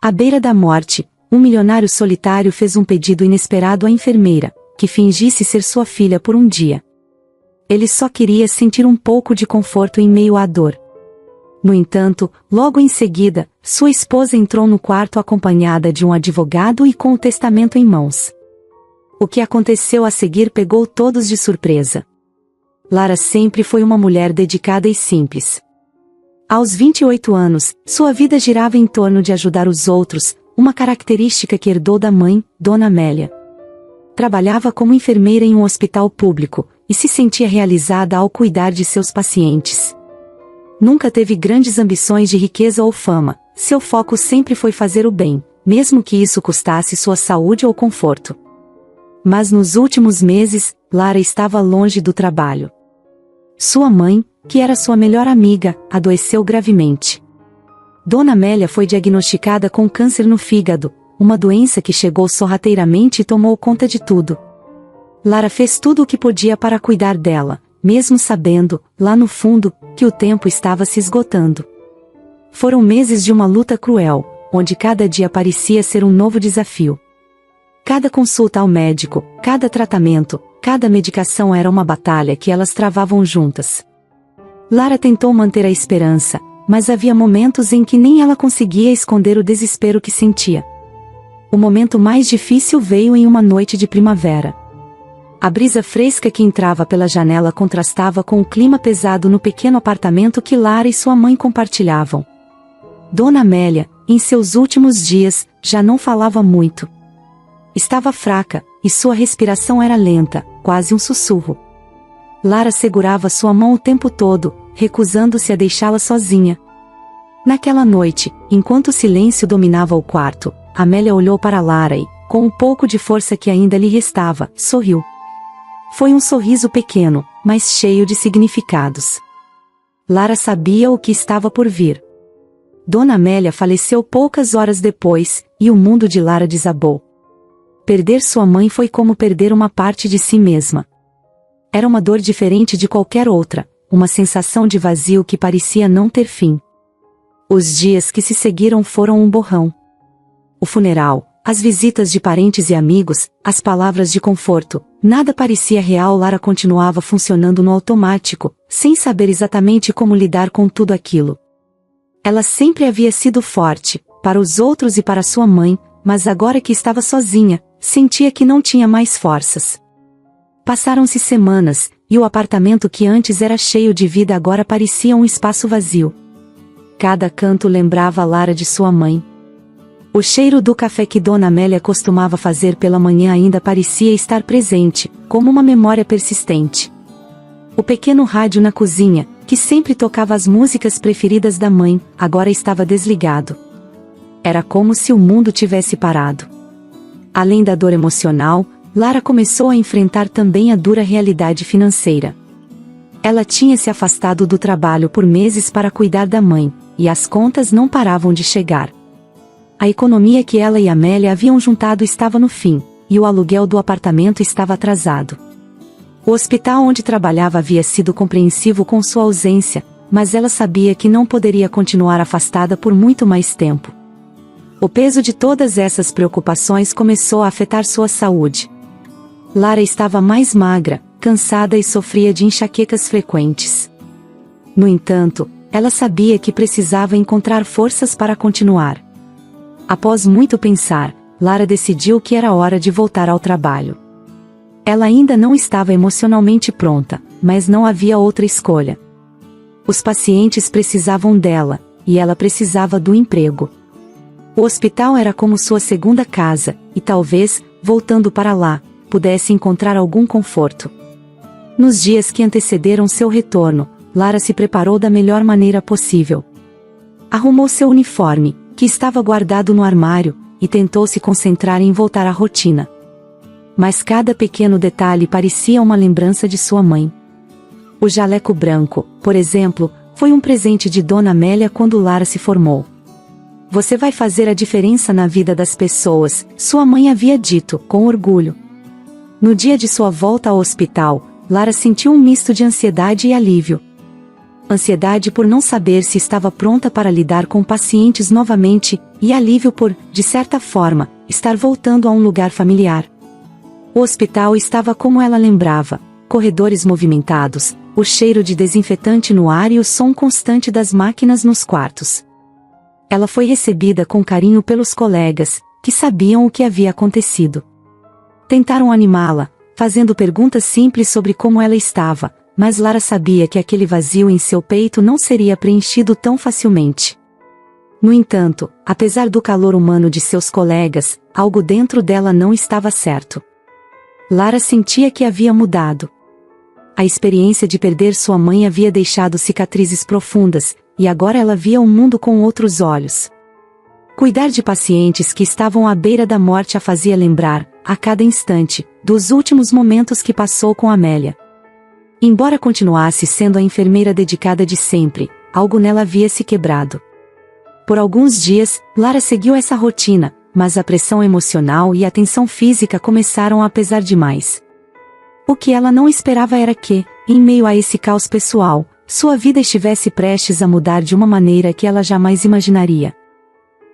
À beira da morte, um milionário solitário fez um pedido inesperado à enfermeira, que fingisse ser sua filha por um dia. Ele só queria sentir um pouco de conforto em meio à dor. No entanto, logo em seguida, sua esposa entrou no quarto acompanhada de um advogado e com o testamento em mãos. O que aconteceu a seguir pegou todos de surpresa. Lara sempre foi uma mulher dedicada e simples. Aos 28 anos, sua vida girava em torno de ajudar os outros, uma característica que herdou da mãe, Dona Amélia. Trabalhava como enfermeira em um hospital público, e se sentia realizada ao cuidar de seus pacientes. Nunca teve grandes ambições de riqueza ou fama, seu foco sempre foi fazer o bem, mesmo que isso custasse sua saúde ou conforto. Mas nos últimos meses, Lara estava longe do trabalho. Sua mãe, que era sua melhor amiga, adoeceu gravemente. Dona Amélia foi diagnosticada com câncer no fígado, uma doença que chegou sorrateiramente e tomou conta de tudo. Lara fez tudo o que podia para cuidar dela, mesmo sabendo, lá no fundo, que o tempo estava se esgotando. Foram meses de uma luta cruel, onde cada dia parecia ser um novo desafio. Cada consulta ao médico, cada tratamento, cada medicação era uma batalha que elas travavam juntas. Lara tentou manter a esperança, mas havia momentos em que nem ela conseguia esconder o desespero que sentia. O momento mais difícil veio em uma noite de primavera. A brisa fresca que entrava pela janela contrastava com o clima pesado no pequeno apartamento que Lara e sua mãe compartilhavam. Dona Amélia, em seus últimos dias, já não falava muito. Estava fraca, e sua respiração era lenta, quase um sussurro. Lara segurava sua mão o tempo todo, recusando-se a deixá-la sozinha. Naquela noite, enquanto o silêncio dominava o quarto, Amélia olhou para Lara e, com um pouco de força que ainda lhe restava, sorriu. Foi um sorriso pequeno, mas cheio de significados. Lara sabia o que estava por vir. Dona Amélia faleceu poucas horas depois, e o mundo de Lara desabou. Perder sua mãe foi como perder uma parte de si mesma. Era uma dor diferente de qualquer outra, uma sensação de vazio que parecia não ter fim. Os dias que se seguiram foram um borrão. O funeral, as visitas de parentes e amigos, as palavras de conforto, nada parecia real. Lara continuava funcionando no automático, sem saber exatamente como lidar com tudo aquilo. Ela sempre havia sido forte, para os outros e para sua mãe, mas agora que estava sozinha, sentia que não tinha mais forças. Passaram-se semanas, e o apartamento que antes era cheio de vida agora parecia um espaço vazio. Cada canto lembrava Lara de sua mãe. O cheiro do café que Dona Amélia costumava fazer pela manhã ainda parecia estar presente, como uma memória persistente. O pequeno rádio na cozinha, que sempre tocava as músicas preferidas da mãe, agora estava desligado. Era como se o mundo tivesse parado. Além da dor emocional, Lara começou a enfrentar também a dura realidade financeira. Ela tinha se afastado do trabalho por meses para cuidar da mãe, e as contas não paravam de chegar. A economia que ela e Amélia haviam juntado estava no fim, e o aluguel do apartamento estava atrasado. O hospital onde trabalhava havia sido compreensivo com sua ausência, mas ela sabia que não poderia continuar afastada por muito mais tempo. O peso de todas essas preocupações começou a afetar sua saúde. Lara estava mais magra, cansada e sofria de enxaquecas frequentes. No entanto, ela sabia que precisava encontrar forças para continuar. Após muito pensar, Lara decidiu que era hora de voltar ao trabalho. Ela ainda não estava emocionalmente pronta, mas não havia outra escolha. Os pacientes precisavam dela, e ela precisava do emprego. O hospital era como sua segunda casa, e talvez, voltando para lá, pudesse encontrar algum conforto. Nos dias que antecederam seu retorno, Lara se preparou da melhor maneira possível. Arrumou seu uniforme, que estava guardado no armário, e tentou se concentrar em voltar à rotina. Mas cada pequeno detalhe parecia uma lembrança de sua mãe. O jaleco branco, por exemplo, foi um presente de Dona Amélia quando Lara se formou. "Você vai fazer a diferença na vida das pessoas", sua mãe havia dito, com orgulho. No dia de sua volta ao hospital, Lara sentiu um misto de ansiedade e alívio. Ansiedade por não saber se estava pronta para lidar com pacientes novamente, e alívio por, de certa forma, estar voltando a um lugar familiar. O hospital estava como ela lembrava, corredores movimentados, o cheiro de desinfetante no ar e o som constante das máquinas nos quartos. Ela foi recebida com carinho pelos colegas, que sabiam o que havia acontecido. Tentaram animá-la, fazendo perguntas simples sobre como ela estava, mas Lara sabia que aquele vazio em seu peito não seria preenchido tão facilmente. No entanto, apesar do calor humano de seus colegas, algo dentro dela não estava certo. Lara sentia que havia mudado. A experiência de perder sua mãe havia deixado cicatrizes profundas, e agora ela via o mundo com outros olhos. Cuidar de pacientes que estavam à beira da morte a fazia lembrar, a cada instante, dos últimos momentos que passou com Amélia. Embora continuasse sendo a enfermeira dedicada de sempre, algo nela havia se quebrado. Por alguns dias, Lara seguiu essa rotina, mas a pressão emocional e a tensão física começaram a pesar demais. O que ela não esperava era que, em meio a esse caos pessoal, sua vida estivesse prestes a mudar de uma maneira que ela jamais imaginaria.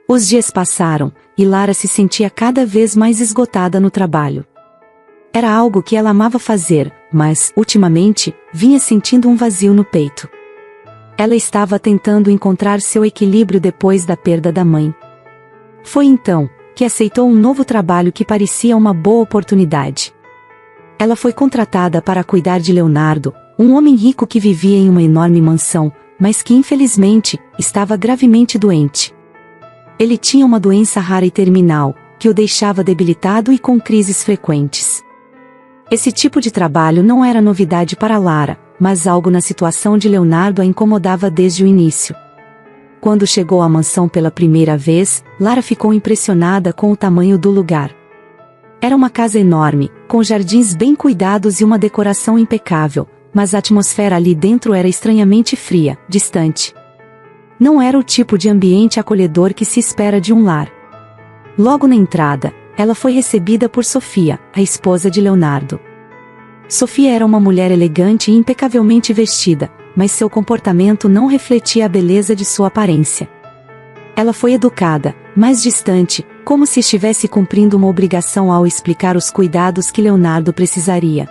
Os dias passaram, e Lara se sentia cada vez mais esgotada no trabalho. Era algo que ela amava fazer, mas, ultimamente, vinha sentindo um vazio no peito. Ela estava tentando encontrar seu equilíbrio depois da perda da mãe. Foi então que aceitou um novo trabalho que parecia uma boa oportunidade. Ela foi contratada para cuidar de Leonardo, um homem rico que vivia em uma enorme mansão, mas que infelizmente estava gravemente doente. Ele tinha uma doença rara e terminal, que o deixava debilitado e com crises frequentes. Esse tipo de trabalho não era novidade para Lara, mas algo na situação de Leonardo a incomodava desde o início. Quando chegou à mansão pela primeira vez, Lara ficou impressionada com o tamanho do lugar. Era uma casa enorme, com jardins bem cuidados e uma decoração impecável, mas a atmosfera ali dentro era estranhamente fria, distante. Não era o tipo de ambiente acolhedor que se espera de um lar. Logo na entrada, ela foi recebida por Sofia, a esposa de Leonardo. Sofia era uma mulher elegante e impecavelmente vestida, mas seu comportamento não refletia a beleza de sua aparência. Ela foi educada, mas distante, como se estivesse cumprindo uma obrigação ao explicar os cuidados que Leonardo precisaria.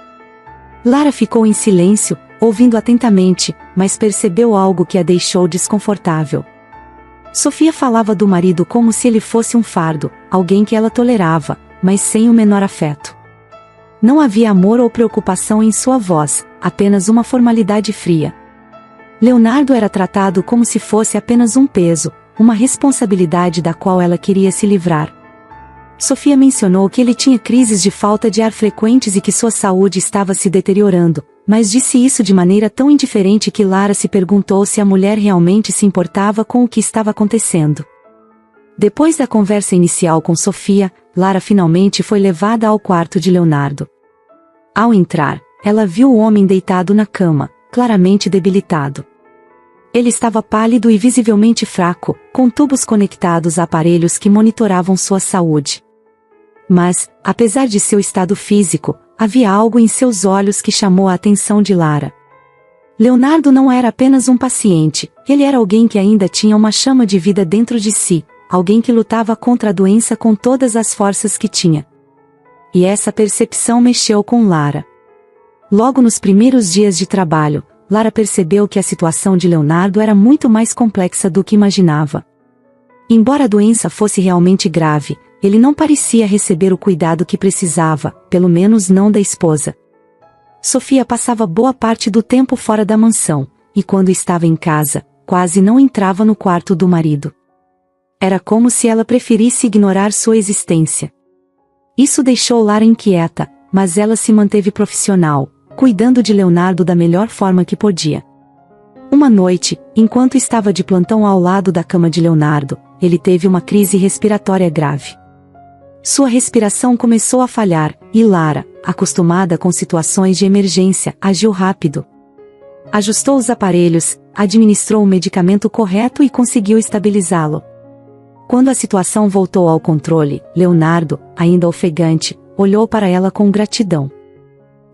Lara ficou em silêncio, ouvindo atentamente, mas percebeu algo que a deixou desconfortável. Sofia falava do marido como se ele fosse um fardo, alguém que ela tolerava, mas sem o menor afeto. Não havia amor ou preocupação em sua voz, apenas uma formalidade fria. Leonardo era tratado como se fosse apenas um peso, uma responsabilidade da qual ela queria se livrar. Sofia mencionou que ele tinha crises de falta de ar frequentes e que sua saúde estava se deteriorando, mas disse isso de maneira tão indiferente que Lara se perguntou se a mulher realmente se importava com o que estava acontecendo. Depois da conversa inicial com Sofia, Lara finalmente foi levada ao quarto de Leonardo. Ao entrar, ela viu o homem deitado na cama, claramente debilitado. Ele estava pálido e visivelmente fraco, com tubos conectados a aparelhos que monitoravam sua saúde. Mas, apesar de seu estado físico, havia algo em seus olhos que chamou a atenção de Lara. Leonardo não era apenas um paciente, ele era alguém que ainda tinha uma chama de vida dentro de si, alguém que lutava contra a doença com todas as forças que tinha. E essa percepção mexeu com Lara. Logo nos primeiros dias de trabalho, Lara percebeu que a situação de Leonardo era muito mais complexa do que imaginava. Embora a doença fosse realmente grave, ele não parecia receber o cuidado que precisava, pelo menos não da esposa. Sofia passava boa parte do tempo fora da mansão, e quando estava em casa, quase não entrava no quarto do marido. Era como se ela preferisse ignorar sua existência. Isso deixou Lara inquieta, mas ela se manteve profissional, cuidando de Leonardo da melhor forma que podia. Uma noite, enquanto estava de plantão ao lado da cama de Leonardo, ele teve uma crise respiratória grave. Sua respiração começou a falhar, e Lara, acostumada com situações de emergência, agiu rápido. Ajustou os aparelhos, administrou o medicamento correto e conseguiu estabilizá-lo. Quando a situação voltou ao controle, Leonardo, ainda ofegante, olhou para ela com gratidão.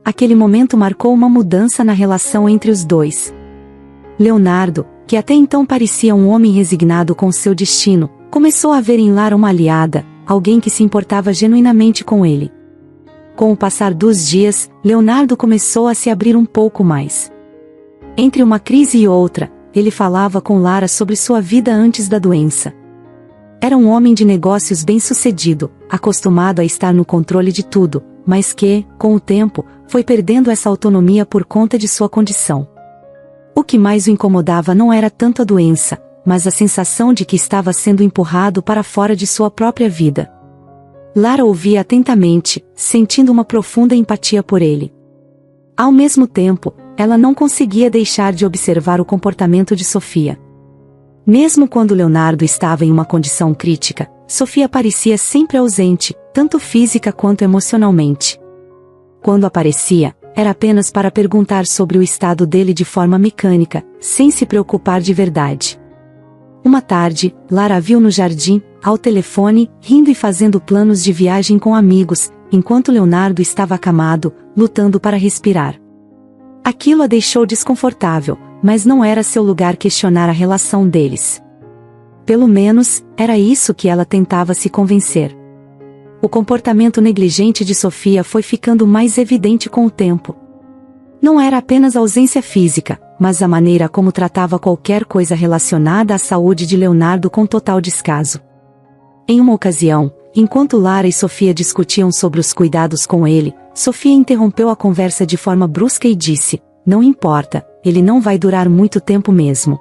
Aquele momento marcou uma mudança na relação entre os dois. Leonardo, que até então parecia um homem resignado com seu destino, Começou a ver em Lara uma aliada, alguém que se importava genuinamente com ele. Com o passar dos dias, Leonardo começou a se abrir um pouco mais. Entre uma crise e outra, ele falava com Lara sobre sua vida antes da doença. Era um homem de negócios bem-sucedido, acostumado a estar no controle de tudo, mas que, com o tempo, foi perdendo essa autonomia por conta de sua condição. O que mais o incomodava não era tanto a doença, mas a sensação de que estava sendo empurrado para fora de sua própria vida. Lara ouvia atentamente, sentindo uma profunda empatia por ele. Ao mesmo tempo, ela não conseguia deixar de observar o comportamento de Sofia. Mesmo quando Leonardo estava em uma condição crítica, Sofia parecia sempre ausente, tanto física quanto emocionalmente. Quando aparecia, era apenas para perguntar sobre o estado dele de forma mecânica, sem se preocupar de verdade. Uma tarde, Lara a viu no jardim, ao telefone, rindo e fazendo planos de viagem com amigos, enquanto Leonardo estava acamado, lutando para respirar. Aquilo a deixou desconfortável, mas não era seu lugar questionar a relação deles. Pelo menos, era isso que ela tentava se convencer. O comportamento negligente de Sofia foi ficando mais evidente com o tempo. Não era apenas a ausência física, mas a maneira como tratava qualquer coisa relacionada à saúde de Leonardo com total descaso. Em uma ocasião, enquanto Lara e Sofia discutiam sobre os cuidados com ele, Sofia interrompeu a conversa de forma brusca e disse: "Não importa, ele não vai durar muito tempo mesmo."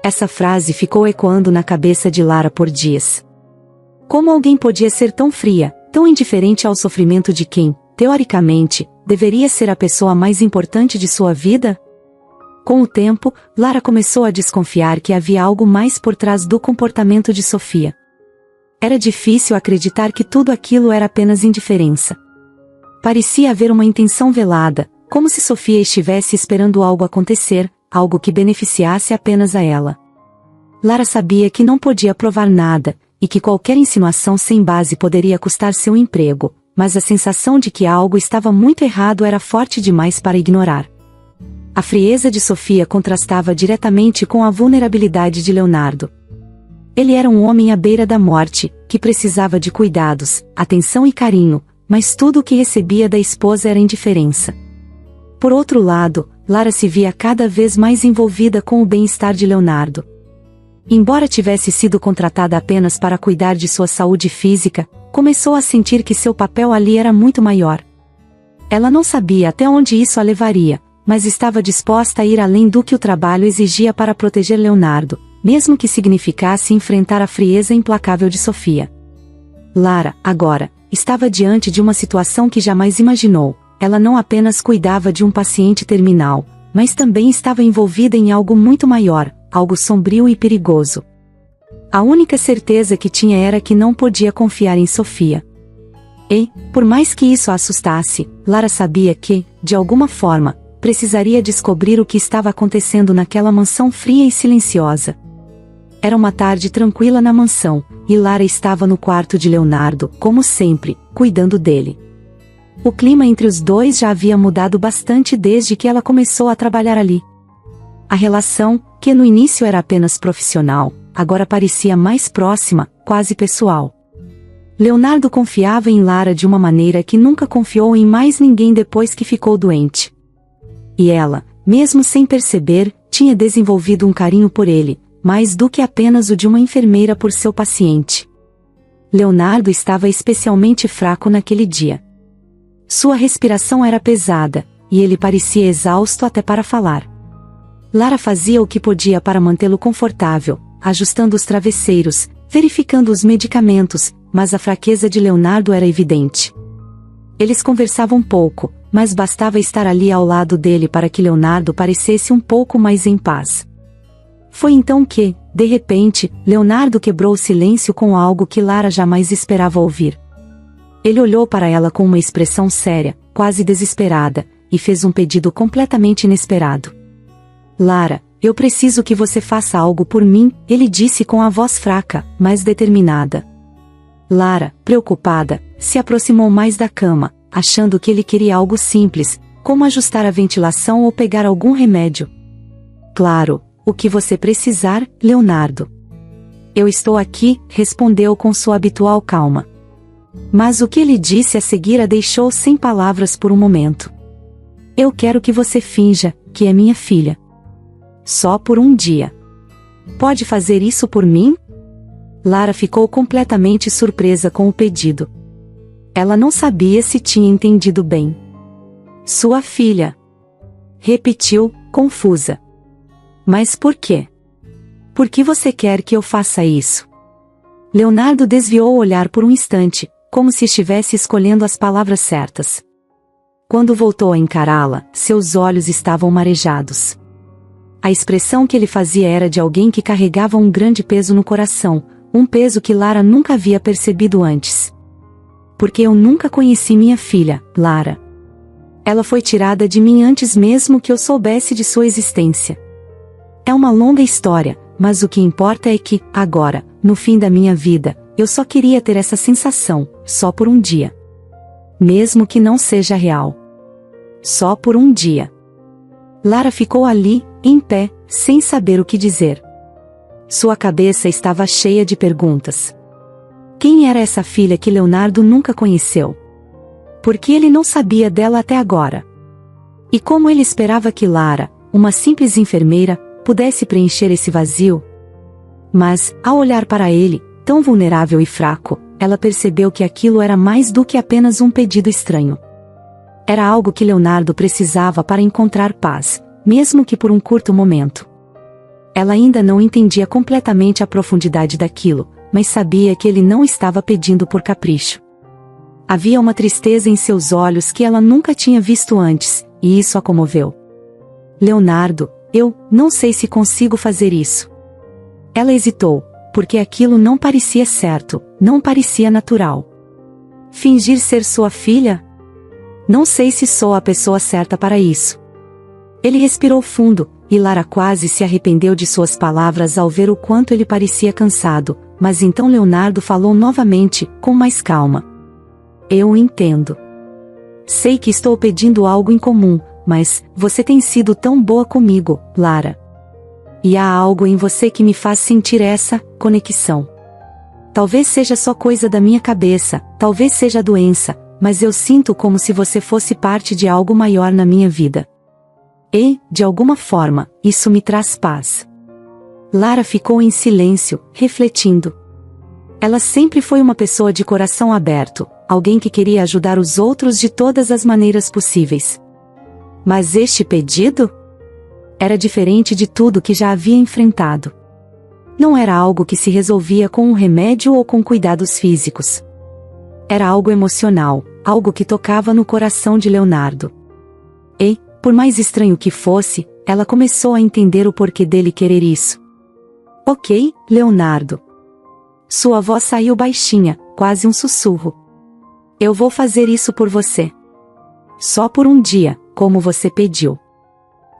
Essa frase ficou ecoando na cabeça de Lara por dias. Como alguém podia ser tão fria, tão indiferente ao sofrimento de quem, teoricamente, deveria ser a pessoa mais importante de sua vida? Com o tempo, Lara começou a desconfiar que havia algo mais por trás do comportamento de Sofia. Era difícil acreditar que tudo aquilo era apenas indiferença. Parecia haver uma intenção velada, como se Sofia estivesse esperando algo acontecer, algo que beneficiasse apenas a ela. Lara sabia que não podia provar nada, e que qualquer insinuação sem base poderia custar seu emprego, mas a sensação de que algo estava muito errado era forte demais para ignorar. A frieza de Sofia contrastava diretamente com a vulnerabilidade de Leonardo. Ele era um homem à beira da morte, que precisava de cuidados, atenção e carinho, mas tudo o que recebia da esposa era indiferença. Por outro lado, Lara se via cada vez mais envolvida com o bem-estar de Leonardo. Embora tivesse sido contratada apenas para cuidar de sua saúde física, começou a sentir que seu papel ali era muito maior. Ela não sabia até onde isso a levaria, mas estava disposta a ir além do que o trabalho exigia para proteger Leonardo, mesmo que significasse enfrentar a frieza implacável de Sofia. Lara, agora, estava diante de uma situação que jamais imaginou. Ela não apenas cuidava de um paciente terminal, mas também estava envolvida em algo muito maior, algo sombrio e perigoso. A única certeza que tinha era que não podia confiar em Sofia. E, por mais que isso a assustasse, Lara sabia que, de alguma forma, precisaria descobrir o que estava acontecendo naquela mansão fria e silenciosa. Era uma tarde tranquila na mansão, e Lara estava no quarto de Leonardo, como sempre, cuidando dele. O clima entre os dois já havia mudado bastante desde que ela começou a trabalhar ali. A relação, que no início era apenas profissional, agora parecia mais próxima, quase pessoal. Leonardo confiava em Lara de uma maneira que nunca confiou em mais ninguém depois que ficou doente. E ela, mesmo sem perceber, tinha desenvolvido um carinho por ele, mais do que apenas o de uma enfermeira por seu paciente. Leonardo estava especialmente fraco naquele dia. Sua respiração era pesada, e ele parecia exausto até para falar. Lara fazia o que podia para mantê-lo confortável, ajustando os travesseiros, verificando os medicamentos, mas a fraqueza de Leonardo era evidente. Eles conversavam pouco, mas bastava estar ali ao lado dele para que Leonardo parecesse um pouco mais em paz. Foi então que, de repente, Leonardo quebrou o silêncio com algo que Lara jamais esperava ouvir. Ele olhou para ela com uma expressão séria, quase desesperada, e fez um pedido completamente inesperado. "Lara, eu preciso que você faça algo por mim", ele disse com a voz fraca, mas determinada. Lara, preocupada, se aproximou mais da cama, achando que ele queria algo simples, como ajustar a ventilação ou pegar algum remédio. "Claro, o que você precisar, Leonardo." Eu estou aqui, respondeu com sua habitual calma. Mas o que ele disse a seguir a deixou sem palavras por um momento. Eu quero que você finja que é minha filha. Só por um dia. Pode fazer isso por mim? Lara ficou completamente surpresa com o pedido. Ela não sabia se tinha entendido bem. Sua filha. Repetiu, confusa. Mas por quê? Por que você quer que eu faça isso? Leonardo desviou o olhar por um instante, como se estivesse escolhendo as palavras certas. Quando voltou a encará-la, seus olhos estavam marejados. A expressão que ele fazia era de alguém que carregava um grande peso no coração, um peso que Lara nunca havia percebido antes. Porque eu nunca conheci minha filha, Lara. Ela foi tirada de mim antes mesmo que eu soubesse de sua existência. É uma longa história, mas o que importa é que, agora, no fim da minha vida, eu só queria ter essa sensação, só por um dia. Mesmo que não seja real. Só por um dia. Lara ficou ali, em pé, sem saber o que dizer. Sua cabeça estava cheia de perguntas. Quem era essa filha que Leonardo nunca conheceu? Por que ele não sabia dela até agora? E como ele esperava que Lara, uma simples enfermeira, pudesse preencher esse vazio? Mas, ao olhar para ele, tão vulnerável e fraco, ela percebeu que aquilo era mais do que apenas um pedido estranho. Era algo que Leonardo precisava para encontrar paz, mesmo que por um curto momento. Ela ainda não entendia completamente a profundidade daquilo, mas sabia que ele não estava pedindo por capricho. Havia uma tristeza em seus olhos que ela nunca tinha visto antes, e isso a comoveu. Leonardo, eu não sei se consigo fazer isso. Ela hesitou, porque aquilo não parecia certo, não parecia natural. Fingir ser sua filha? Não sei se sou a pessoa certa para isso. Ele respirou fundo, e Lara quase se arrependeu de suas palavras ao ver o quanto ele parecia cansado, mas então Leonardo falou novamente, com mais calma. Eu entendo. Sei que estou pedindo algo incomum, mas você tem sido tão boa comigo, Lara. E há algo em você que me faz sentir essa conexão. Talvez seja só coisa da minha cabeça, talvez seja doença, mas eu sinto como se você fosse parte de algo maior na minha vida. E, de alguma forma, isso me traz paz. Lara ficou em silêncio, refletindo. Ela sempre foi uma pessoa de coração aberto, alguém que queria ajudar os outros de todas as maneiras possíveis. Mas este pedido? Era diferente de tudo que já havia enfrentado. Não era algo que se resolvia com um remédio ou com cuidados físicos. Era algo emocional, algo que tocava no coração de Leonardo. E, por mais estranho que fosse, ela começou a entender o porquê dele querer isso. Ok, Leonardo. Sua voz saiu baixinha, quase um sussurro. Eu vou fazer isso por você. Só por um dia, como você pediu.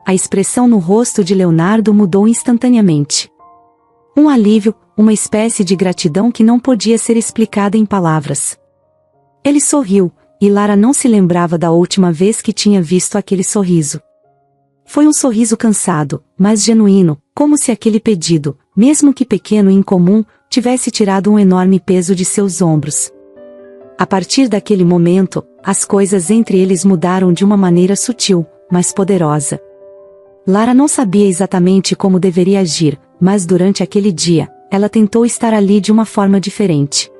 A expressão no rosto de Leonardo mudou instantaneamente. Um alívio, uma espécie de gratidão que não podia ser explicada em palavras. Ele sorriu, e Lara não se lembrava da última vez que tinha visto aquele sorriso. Foi um sorriso cansado, mas genuíno, como se aquele pedido, mesmo que pequeno e incomum, tivesse tirado um enorme peso de seus ombros. A partir daquele momento, as coisas entre eles mudaram de uma maneira sutil, mas poderosa. Lara não sabia exatamente como deveria agir, mas durante aquele dia, ela tentou estar ali de uma forma diferente.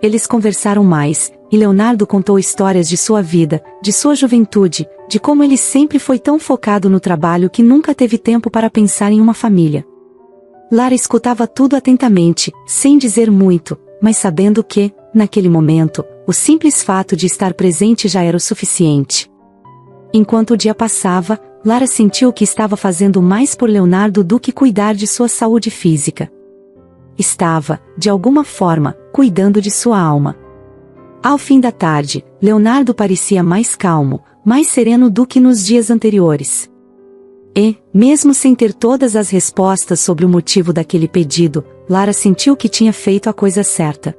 Eles conversaram mais, e Leonardo contou histórias de sua vida, de sua juventude, de como ele sempre foi tão focado no trabalho que nunca teve tempo para pensar em uma família. Lara escutava tudo atentamente, sem dizer muito, mas sabendo que, naquele momento, o simples fato de estar presente já era o suficiente. Enquanto o dia passava, Lara sentiu que estava fazendo mais por Leonardo do que cuidar de sua saúde física. Estava, de alguma forma, cuidando de sua alma. Ao fim da tarde, Leonardo parecia mais calmo, mais sereno do que nos dias anteriores. E, mesmo sem ter todas as respostas sobre o motivo daquele pedido, Lara sentiu que tinha feito a coisa certa.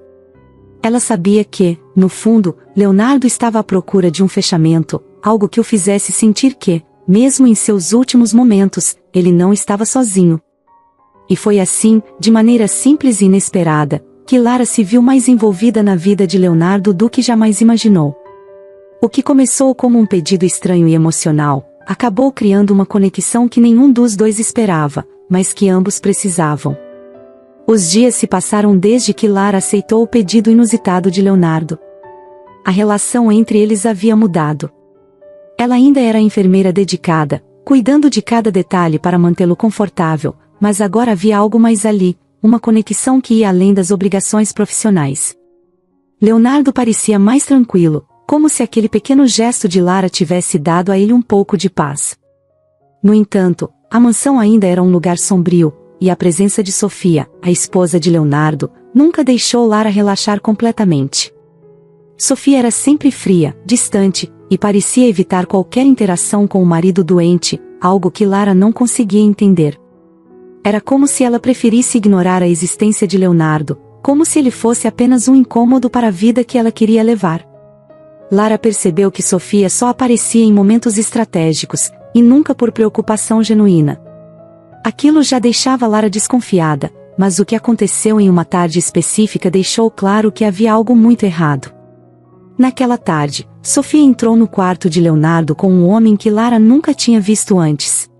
Ela sabia que, no fundo, Leonardo estava à procura de um fechamento, algo que o fizesse sentir que, mesmo em seus últimos momentos, ele não estava sozinho. E foi assim, de maneira simples e inesperada, que Lara se viu mais envolvida na vida de Leonardo do que jamais imaginou. O que começou como um pedido estranho e emocional, acabou criando uma conexão que nenhum dos dois esperava, mas que ambos precisavam. Os dias se passaram desde que Lara aceitou o pedido inusitado de Leonardo. A relação entre eles havia mudado. Ela ainda era a enfermeira dedicada, cuidando de cada detalhe para mantê-lo confortável, mas agora havia algo mais ali, uma conexão que ia além das obrigações profissionais. Leonardo parecia mais tranquilo, como se aquele pequeno gesto de Lara tivesse dado a ele um pouco de paz. No entanto, a mansão ainda era um lugar sombrio, e a presença de Sofia, a esposa de Leonardo, nunca deixou Lara relaxar completamente. Sofia era sempre fria, distante, e parecia evitar qualquer interação com o marido doente, algo que Lara não conseguia entender. Era como se ela preferisse ignorar a existência de Leonardo, como se ele fosse apenas um incômodo para a vida que ela queria levar. Lara percebeu que Sofia só aparecia em momentos estratégicos, e nunca por preocupação genuína. Aquilo já deixava Lara desconfiada, mas o que aconteceu em uma tarde específica deixou claro que havia algo muito errado. Naquela tarde, Sofia entrou no quarto de Leonardo com um homem que Lara nunca tinha visto antes.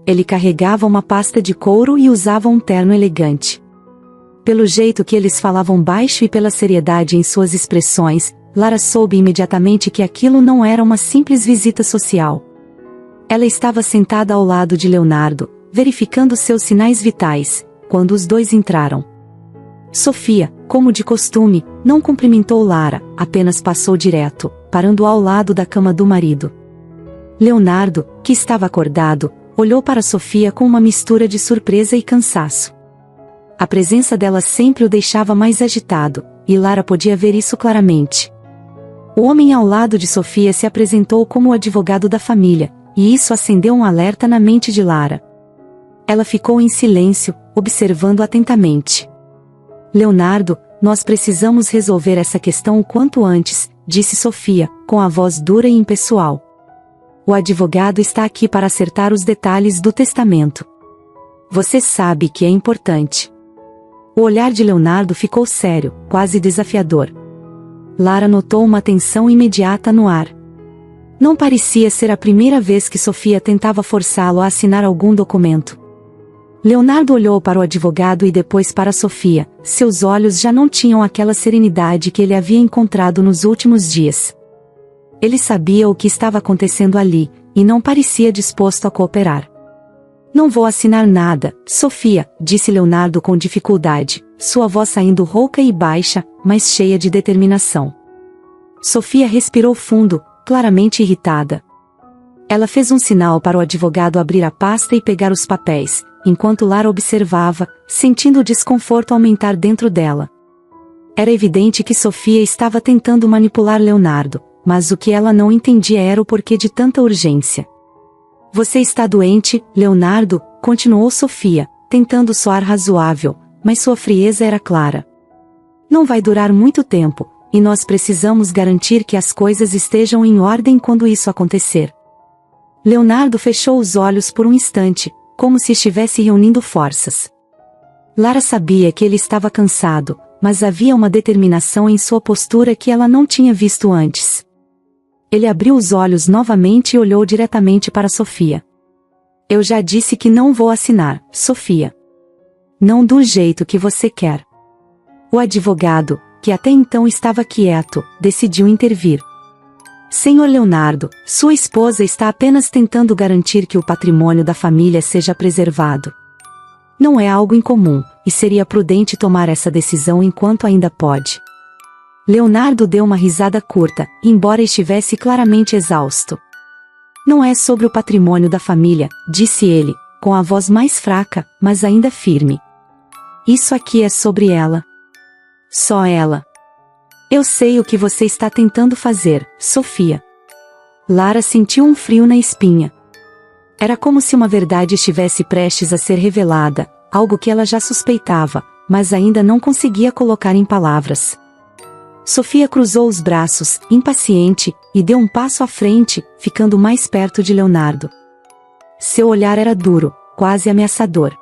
Ele carregava uma pasta de couro e usava um terno elegante. Pelo jeito que eles falavam baixo e pela seriedade em suas expressões, Lara soube imediatamente que aquilo não era uma simples visita social. Ela estava sentada ao lado de Leonardo, verificando seus sinais vitais, quando os dois entraram. Sofia, como de costume, não cumprimentou Lara, apenas passou direto, parando ao lado da cama do marido. Leonardo, que estava acordado, olhou para Sofia com uma mistura de surpresa e cansaço. A presença dela sempre o deixava mais agitado, e Lara podia ver isso claramente. O homem ao lado de Sofia se apresentou como o advogado da família, e isso acendeu um alerta na mente de Lara. Ela ficou em silêncio, observando atentamente. Leonardo, nós precisamos resolver essa questão o quanto antes, disse Sofia, com a voz dura e impessoal. O advogado está aqui para acertar os detalhes do testamento. Você sabe que é importante. O olhar de Leonardo ficou sério, quase desafiador. Lara notou uma tensão imediata no ar. Não parecia ser a primeira vez que Sofia tentava forçá-lo a assinar algum documento. Leonardo olhou para o advogado e depois para Sofia, seus olhos já não tinham aquela serenidade que ele havia encontrado nos últimos dias. Ele sabia o que estava acontecendo ali, e não parecia disposto a cooperar. Não vou assinar nada, Sofia, disse Leonardo com dificuldade, sua voz saindo rouca e baixa, mas cheia de determinação. Sofia respirou fundo, claramente irritada. Ela fez um sinal para o advogado abrir a pasta e pegar os papéis, enquanto Lara observava, sentindo o desconforto aumentar dentro dela. Era evidente que Sofia estava tentando manipular Leonardo, mas o que ela não entendia era o porquê de tanta urgência. Você está doente, Leonardo, continuou Sofia, tentando soar razoável, mas sua frieza era clara. Não vai durar muito tempo, e nós precisamos garantir que as coisas estejam em ordem quando isso acontecer. Leonardo fechou os olhos por um instante, como se estivesse reunindo forças. Lara sabia que ele estava cansado, mas havia uma determinação em sua postura que ela não tinha visto antes. Ele abriu os olhos novamente e olhou diretamente para Sofia. Eu já disse que não vou assinar, Sofia. Não do jeito que você quer. O advogado, que até então estava quieto, decidiu intervir. Senhor Leonardo, sua esposa está apenas tentando garantir que o patrimônio da família seja preservado. Não é algo incomum, e seria prudente tomar essa decisão enquanto ainda pode. Leonardo deu uma risada curta, embora estivesse claramente exausto. Não é sobre o patrimônio da família, disse ele, com a voz mais fraca, mas ainda firme. Isso aqui é sobre ela. Só ela. Eu sei o que você está tentando fazer, Sofia. Lara sentiu um frio na espinha. Era como se uma verdade estivesse prestes a ser revelada, algo que ela já suspeitava, mas ainda não conseguia colocar em palavras. Sofia cruzou os braços, impaciente, e deu um passo à frente, ficando mais perto de Leonardo. Seu olhar era duro, quase ameaçador.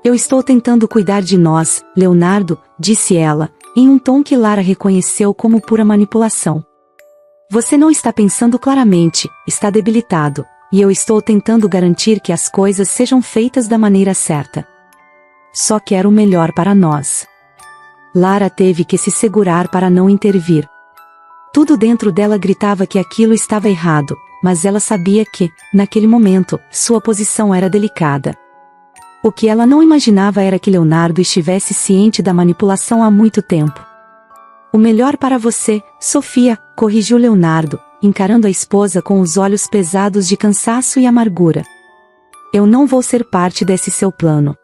Eu estou tentando cuidar de nós, Leonardo, disse ela, em um tom que Lara reconheceu como pura manipulação. Você não está pensando claramente, está debilitado, e eu estou tentando garantir que as coisas sejam feitas da maneira certa. Só quero o melhor para nós. Lara teve que se segurar para não intervir. Tudo dentro dela gritava que aquilo estava errado, mas ela sabia que, naquele momento, sua posição era delicada. O que ela não imaginava era que Leonardo estivesse ciente da manipulação há muito tempo. O melhor para você, Sofia, corrigiu Leonardo, encarando a esposa com os olhos pesados de cansaço e amargura. Eu não vou ser parte desse seu plano.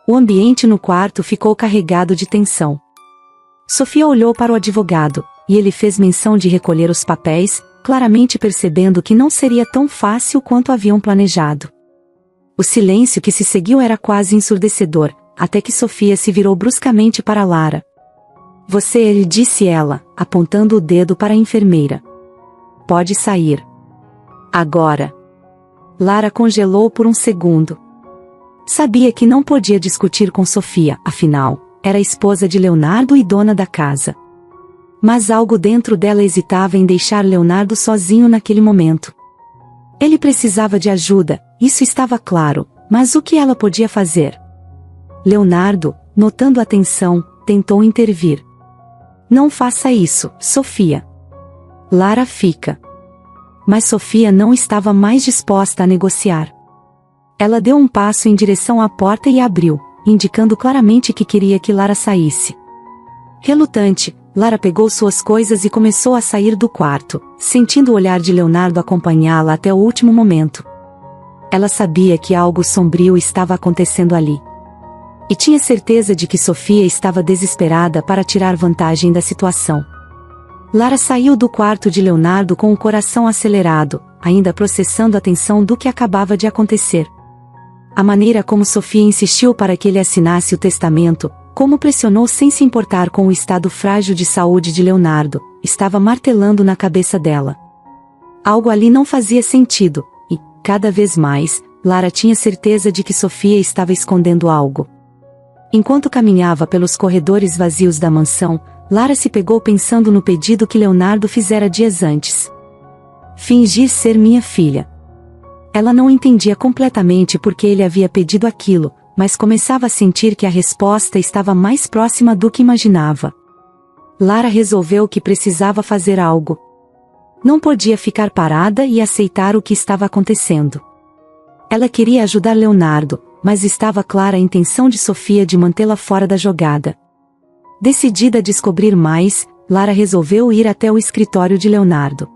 O ambiente no quarto ficou carregado de tensão. Sofia olhou para o advogado, e ele fez menção de recolher os papéis, claramente percebendo que não seria tão fácil quanto haviam planejado. O silêncio que se seguiu era quase ensurdecedor, até que Sofia se virou bruscamente para Lara. Você, disse ela, apontando o dedo para a enfermeira. Pode sair. Agora. Lara congelou por um segundo. Sabia que não podia discutir com Sofia, afinal, era a esposa de Leonardo e dona da casa. Mas algo dentro dela hesitava em deixar Leonardo sozinho naquele momento. Ele precisava de ajuda, isso estava claro, mas o que ela podia fazer? Leonardo, notando a tensão, tentou intervir. Não faça isso, Sofia. Lara fica. Mas Sofia não estava mais disposta a negociar. Ela deu um passo em direção à porta e abriu, indicando claramente que queria que Lara saísse. Relutante, Lara pegou suas coisas e começou a sair do quarto, sentindo o olhar de Leonardo acompanhá-la até o último momento. Ela sabia que algo sombrio estava acontecendo ali. E tinha certeza de que Sofia estava desesperada para tirar vantagem da situação. Lara saiu do quarto de Leonardo com o coração acelerado, ainda processando a tensão do que acabava de acontecer. A maneira como Sofia insistiu para que ele assinasse o testamento, como pressionou sem se importar com o estado frágil de saúde de Leonardo, estava martelando na cabeça dela. Algo ali não fazia sentido, e, cada vez mais, Lara tinha certeza de que Sofia estava escondendo algo. Enquanto caminhava pelos corredores vazios da mansão, Lara se pegou pensando no pedido que Leonardo fizera dias antes. Fingir ser minha filha. Ela não entendia completamente por que ele havia pedido aquilo, mas começava a sentir que a resposta estava mais próxima do que imaginava. Lara resolveu que precisava fazer algo. Não podia ficar parada e aceitar o que estava acontecendo. Ela queria ajudar Leonardo, mas estava clara a intenção de Sofia de mantê-la fora da jogada. Decidida a descobrir mais, Lara resolveu ir até o escritório de Leonardo.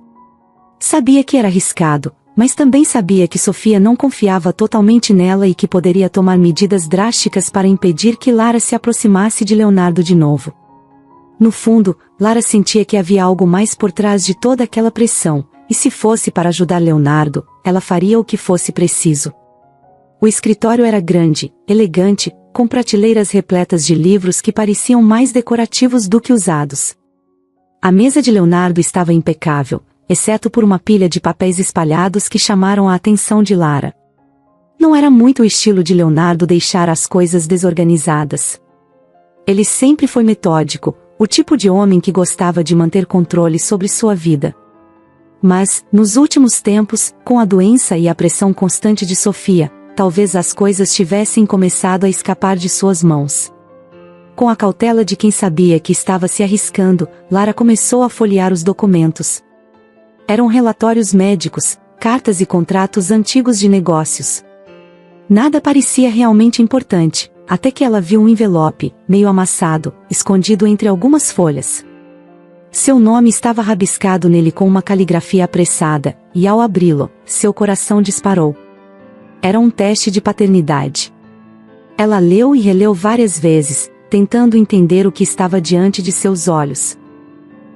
Sabia que era arriscado, mas também sabia que Sofia não confiava totalmente nela e que poderia tomar medidas drásticas para impedir que Lara se aproximasse de Leonardo de novo. No fundo, Lara sentia que havia algo mais por trás de toda aquela pressão, e se fosse para ajudar Leonardo, ela faria o que fosse preciso. O escritório era grande, elegante, com prateleiras repletas de livros que pareciam mais decorativos do que usados. A mesa de Leonardo estava impecável, exceto por uma pilha de papéis espalhados que chamaram a atenção de Lara. Não era muito o estilo de Leonardo deixar as coisas desorganizadas. Ele sempre foi metódico, o tipo de homem que gostava de manter controle sobre sua vida. Mas, nos últimos tempos, com a doença e a pressão constante de Sofia, talvez as coisas tivessem começado a escapar de suas mãos. Com a cautela de quem sabia que estava se arriscando, Lara começou a folhear os documentos. Eram relatórios médicos, cartas e contratos antigos de negócios. Nada parecia realmente importante, até que ela viu um envelope, meio amassado, escondido entre algumas folhas. Seu nome estava rabiscado nele com uma caligrafia apressada, e ao abri-lo, seu coração disparou. Era um teste de paternidade. Ela leu e releu várias vezes, tentando entender o que estava diante de seus olhos.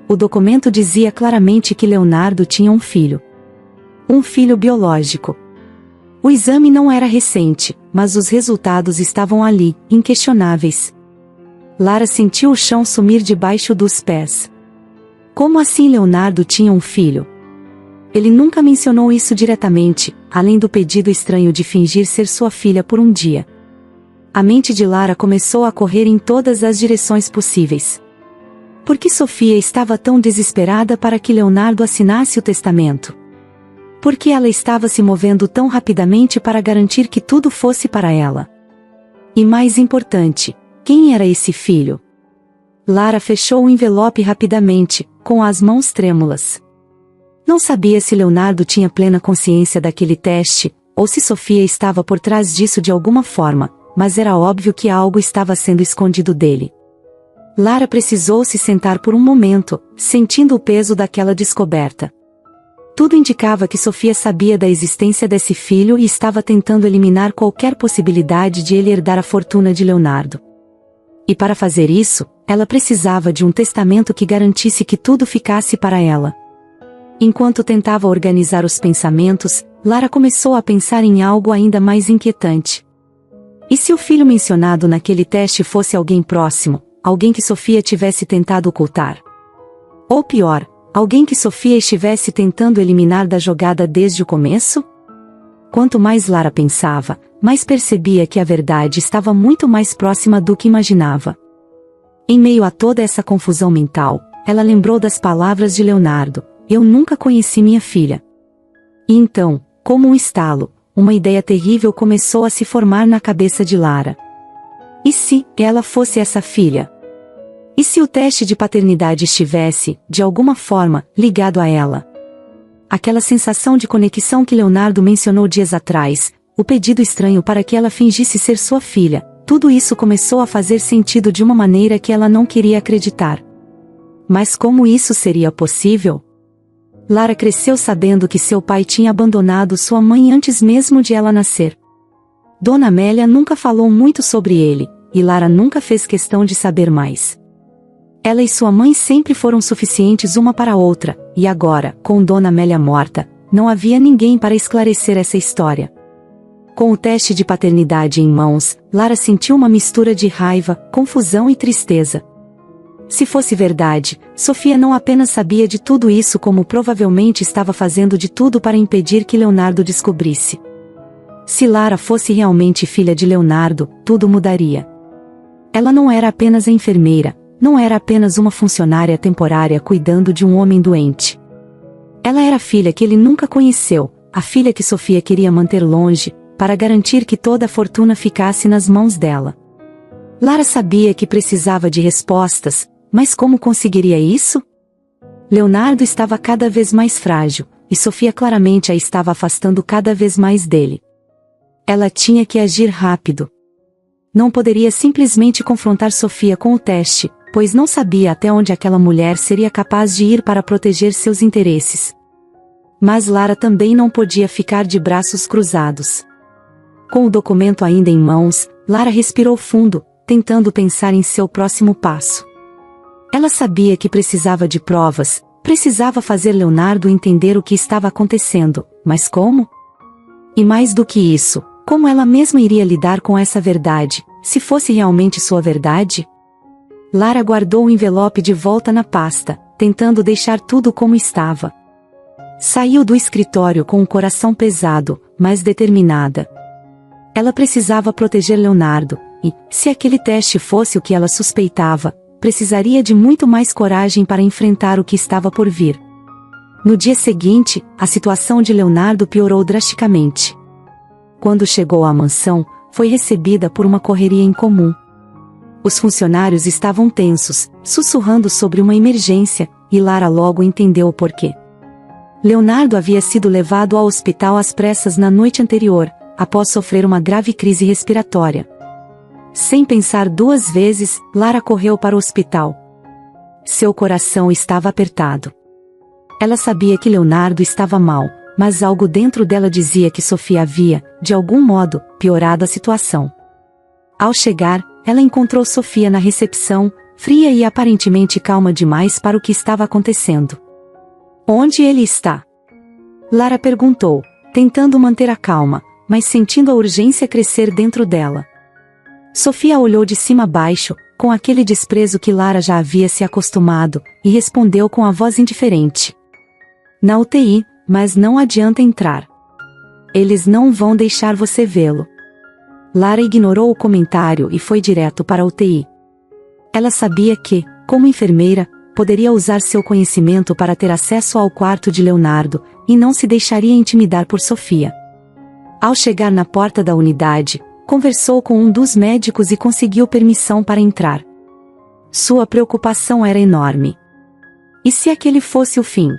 O documento dizia claramente que Leonardo tinha um filho. Um filho biológico. O exame não era recente, mas os resultados estavam ali, inquestionáveis. Lara sentiu o chão sumir debaixo dos pés. Como assim Leonardo tinha um filho? Ele nunca mencionou isso diretamente, além do pedido estranho de fingir ser sua filha por um dia. A mente de Lara começou a correr em todas as direções possíveis. Por que Sofia estava tão desesperada para que Leonardo assinasse o testamento? Por que ela estava se movendo tão rapidamente para garantir que tudo fosse para ela? E mais importante, quem era esse filho? Lara fechou o envelope rapidamente, com as mãos trêmulas. Não sabia se Leonardo tinha plena consciência daquele teste, ou se Sofia estava por trás disso de alguma forma, mas era óbvio que algo estava sendo escondido dele. Lara precisou se sentar por um momento, sentindo o peso daquela descoberta. Tudo indicava que Sofia sabia da existência desse filho e estava tentando eliminar qualquer possibilidade de ele herdar a fortuna de Leonardo. E para fazer isso, ela precisava de um testamento que garantisse que tudo ficasse para ela. Enquanto tentava organizar os pensamentos, Lara começou a pensar em algo ainda mais inquietante. E se o filho mencionado naquele teste fosse alguém próximo, alguém que Sofia tivesse tentado ocultar? Ou pior, alguém que Sofia estivesse tentando eliminar da jogada desde o começo? Quanto mais Lara pensava, mais percebia que a verdade estava muito mais próxima do que imaginava. Em meio a toda essa confusão mental, ela lembrou das palavras de Leonardo: "Eu nunca conheci minha filha." E então, como um estalo, uma ideia terrível começou a se formar na cabeça de Lara. E se ela fosse essa filha? E se o teste de paternidade estivesse, de alguma forma, ligado a ela? Aquela sensação de conexão que Leonardo mencionou dias atrás, o pedido estranho para que ela fingisse ser sua filha, tudo isso começou a fazer sentido de uma maneira que ela não queria acreditar. Mas como isso seria possível? Lara cresceu sabendo que seu pai tinha abandonado sua mãe antes mesmo de ela nascer. Dona Amélia nunca falou muito sobre ele, e Lara nunca fez questão de saber mais. Ela e sua mãe sempre foram suficientes uma para a outra, e agora, com Dona Amélia morta, não havia ninguém para esclarecer essa história. Com o teste de paternidade em mãos, Lara sentiu uma mistura de raiva, confusão e tristeza. Se fosse verdade, Sofia não apenas sabia de tudo isso como provavelmente estava fazendo de tudo para impedir que Leonardo descobrisse. Se Lara fosse realmente filha de Leonardo, tudo mudaria. Ela não era apenas a enfermeira, não era apenas uma funcionária temporária cuidando de um homem doente. Ela era a filha que ele nunca conheceu, a filha que Sofia queria manter longe, para garantir que toda a fortuna ficasse nas mãos dela. Lara sabia que precisava de respostas, mas como conseguiria isso? Leonardo estava cada vez mais frágil, e Sofia claramente a estava afastando cada vez mais dele. Ela tinha que agir rápido. Não poderia simplesmente confrontar Sofia com o teste, pois não sabia até onde aquela mulher seria capaz de ir para proteger seus interesses. Mas Lara também não podia ficar de braços cruzados. Com o documento ainda em mãos, Lara respirou fundo, tentando pensar em seu próximo passo. Ela sabia que precisava de provas, precisava fazer Leonardo entender o que estava acontecendo, mas como? E mais do que isso, como ela mesma iria lidar com essa verdade, se fosse realmente sua verdade? Lara guardou o envelope de volta na pasta, tentando deixar tudo como estava. Saiu do escritório com o coração pesado, mas determinada. Ela precisava proteger Leonardo, e, se aquele teste fosse o que ela suspeitava, precisaria de muito mais coragem para enfrentar o que estava por vir. No dia seguinte, a situação de Leonardo piorou drasticamente. Quando chegou à mansão, foi recebida por uma correria incomum. Os funcionários estavam tensos, sussurrando sobre uma emergência, e Lara logo entendeu o porquê. Leonardo havia sido levado ao hospital às pressas na noite anterior, após sofrer uma grave crise respiratória. Sem pensar duas vezes, Lara correu para o hospital. Seu coração estava apertado. Ela sabia que Leonardo estava mal, mas algo dentro dela dizia que Sofia havia, de algum modo, piorado a situação. Ao chegar, ela encontrou Sofia na recepção, fria e aparentemente calma demais para o que estava acontecendo. "Onde ele está?" Lara perguntou, tentando manter a calma, mas sentindo a urgência crescer dentro dela. Sofia olhou de cima a baixo, com aquele desprezo que Lara já havia se acostumado, e respondeu com a voz indiferente: "Na UTI, mas não adianta entrar. Eles não vão deixar você vê-lo." Lara ignorou o comentário e foi direto para a UTI. Ela sabia que, como enfermeira, poderia usar seu conhecimento para ter acesso ao quarto de Leonardo, e não se deixaria intimidar por Sofia. Ao chegar na porta da unidade, conversou com um dos médicos e conseguiu permissão para entrar. Sua preocupação era enorme. E se aquele fosse o fim?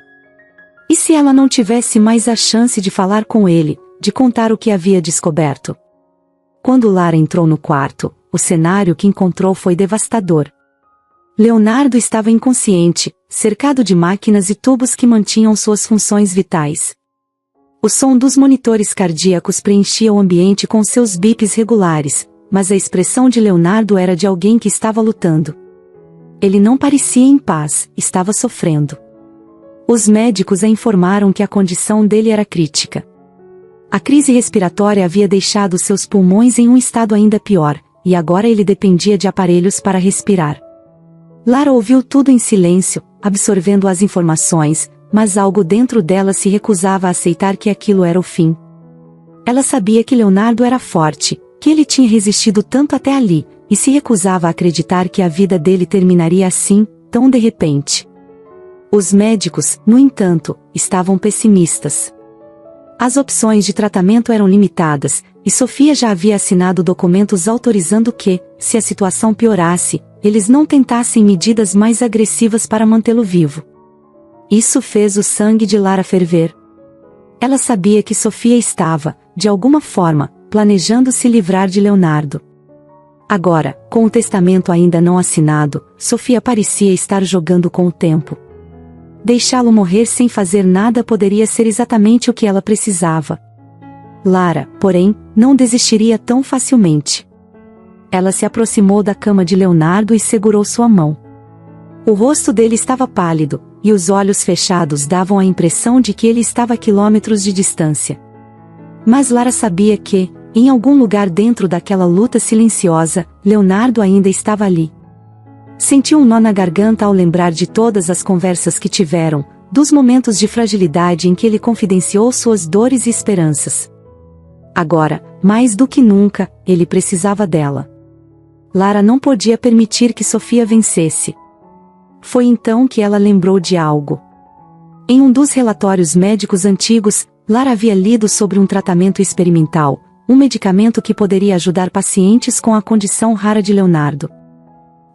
E se ela não tivesse mais a chance de falar com ele, de contar o que havia descoberto? Quando Lara entrou no quarto, o cenário que encontrou foi devastador. Leonardo estava inconsciente, cercado de máquinas e tubos que mantinham suas funções vitais. O som dos monitores cardíacos preenchia o ambiente com seus bips regulares, mas a expressão de Leonardo era de alguém que estava lutando. Ele não parecia em paz, estava sofrendo. Os médicos a informaram que a condição dele era crítica. A crise respiratória havia deixado seus pulmões em um estado ainda pior, e agora ele dependia de aparelhos para respirar. Lara ouviu tudo em silêncio, absorvendo as informações, mas algo dentro dela se recusava a aceitar que aquilo era o fim. Ela sabia que Leonardo era forte, que ele tinha resistido tanto até ali, e se recusava a acreditar que a vida dele terminaria assim, tão de repente. Os médicos, no entanto, estavam pessimistas. As opções de tratamento eram limitadas, e Sofia já havia assinado documentos autorizando que, se a situação piorasse, eles não tentassem medidas mais agressivas para mantê-lo vivo. Isso fez o sangue de Lara ferver. Ela sabia que Sofia estava, de alguma forma, planejando se livrar de Leonardo. Agora, com o testamento ainda não assinado, Sofia parecia estar jogando com o tempo. Deixá-lo morrer sem fazer nada poderia ser exatamente o que ela precisava. Lara, porém, não desistiria tão facilmente. Ela se aproximou da cama de Leonardo e segurou sua mão. O rosto dele estava pálido, e os olhos fechados davam a impressão de que ele estava a quilômetros de distância. Mas Lara sabia que, em algum lugar dentro daquela luta silenciosa, Leonardo ainda estava ali. Sentiu um nó na garganta ao lembrar de todas as conversas que tiveram, dos momentos de fragilidade em que ele confidenciou suas dores e esperanças. Agora, mais do que nunca, ele precisava dela. Lara não podia permitir que Sofia vencesse. Foi então que ela lembrou de algo. Em um dos relatórios médicos antigos, Lara havia lido sobre um tratamento experimental, um medicamento que poderia ajudar pacientes com a condição rara de Leonardo.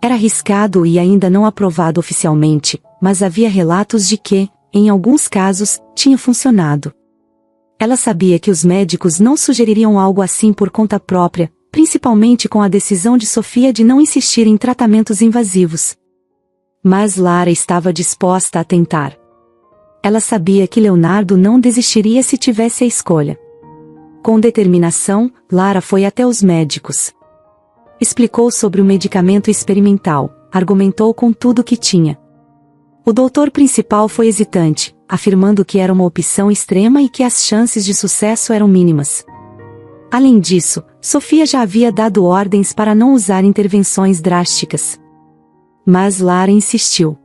Era arriscado e ainda não aprovado oficialmente, mas havia relatos de que, em alguns casos, tinha funcionado. Ela sabia que os médicos não sugeririam algo assim por conta própria, principalmente com a decisão de Sofia de não insistir em tratamentos invasivos. Mas Lara estava disposta a tentar. Ela sabia que Leonardo não desistiria se tivesse a escolha. Com determinação, Lara foi até os médicos. Explicou sobre o medicamento experimental, argumentou com tudo o que tinha. O doutor principal foi hesitante, afirmando que era uma opção extrema e que as chances de sucesso eram mínimas. Além disso, Sofia já havia dado ordens para não usar intervenções drásticas. Mas Lara insistiu.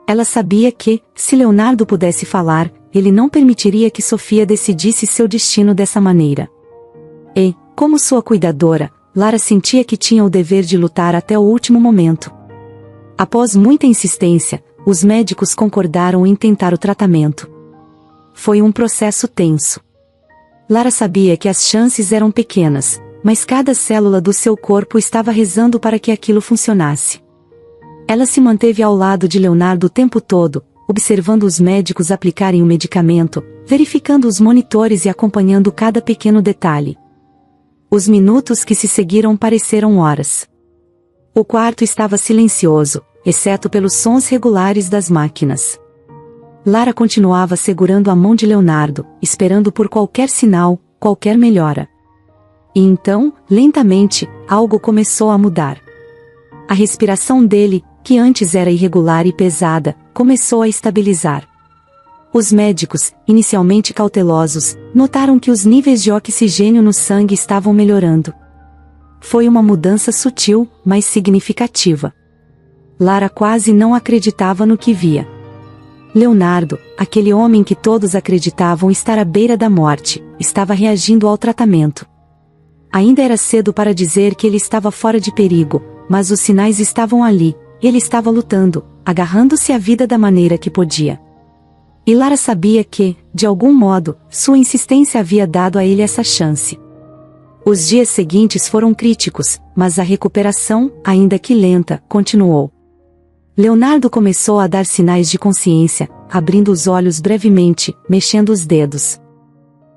Ela sabia que, se Leonardo pudesse falar, ele não permitiria que Sofia decidisse seu destino dessa maneira. E, como sua cuidadora, Lara sentia que tinha o dever de lutar até o último momento. Após muita insistência, os médicos concordaram em tentar o tratamento. Foi um processo tenso. Lara sabia que as chances eram pequenas, mas cada célula do seu corpo estava rezando para que aquilo funcionasse. Ela se manteve ao lado de Leonardo o tempo todo, observando os médicos aplicarem o medicamento, verificando os monitores e acompanhando cada pequeno detalhe. Os minutos que se seguiram pareceram horas. O quarto estava silencioso, exceto pelos sons regulares das máquinas. Lara continuava segurando a mão de Leonardo, esperando por qualquer sinal, qualquer melhora. E então, lentamente, algo começou a mudar. A respiração dele, que antes era irregular e pesada, começou a estabilizar. Os médicos, inicialmente cautelosos, notaram que os níveis de oxigênio no sangue estavam melhorando. Foi uma mudança sutil, mas significativa. Lara quase não acreditava no que via. Leonardo, aquele homem que todos acreditavam estar à beira da morte, estava reagindo ao tratamento. Ainda era cedo para dizer que ele estava fora de perigo, mas os sinais estavam ali, ele estava lutando, agarrando-se à vida da maneira que podia. E Lara sabia que, de algum modo, sua insistência havia dado a ele essa chance. Os dias seguintes foram críticos, mas a recuperação, ainda que lenta, continuou. Leonardo começou a dar sinais de consciência, abrindo os olhos brevemente, mexendo os dedos.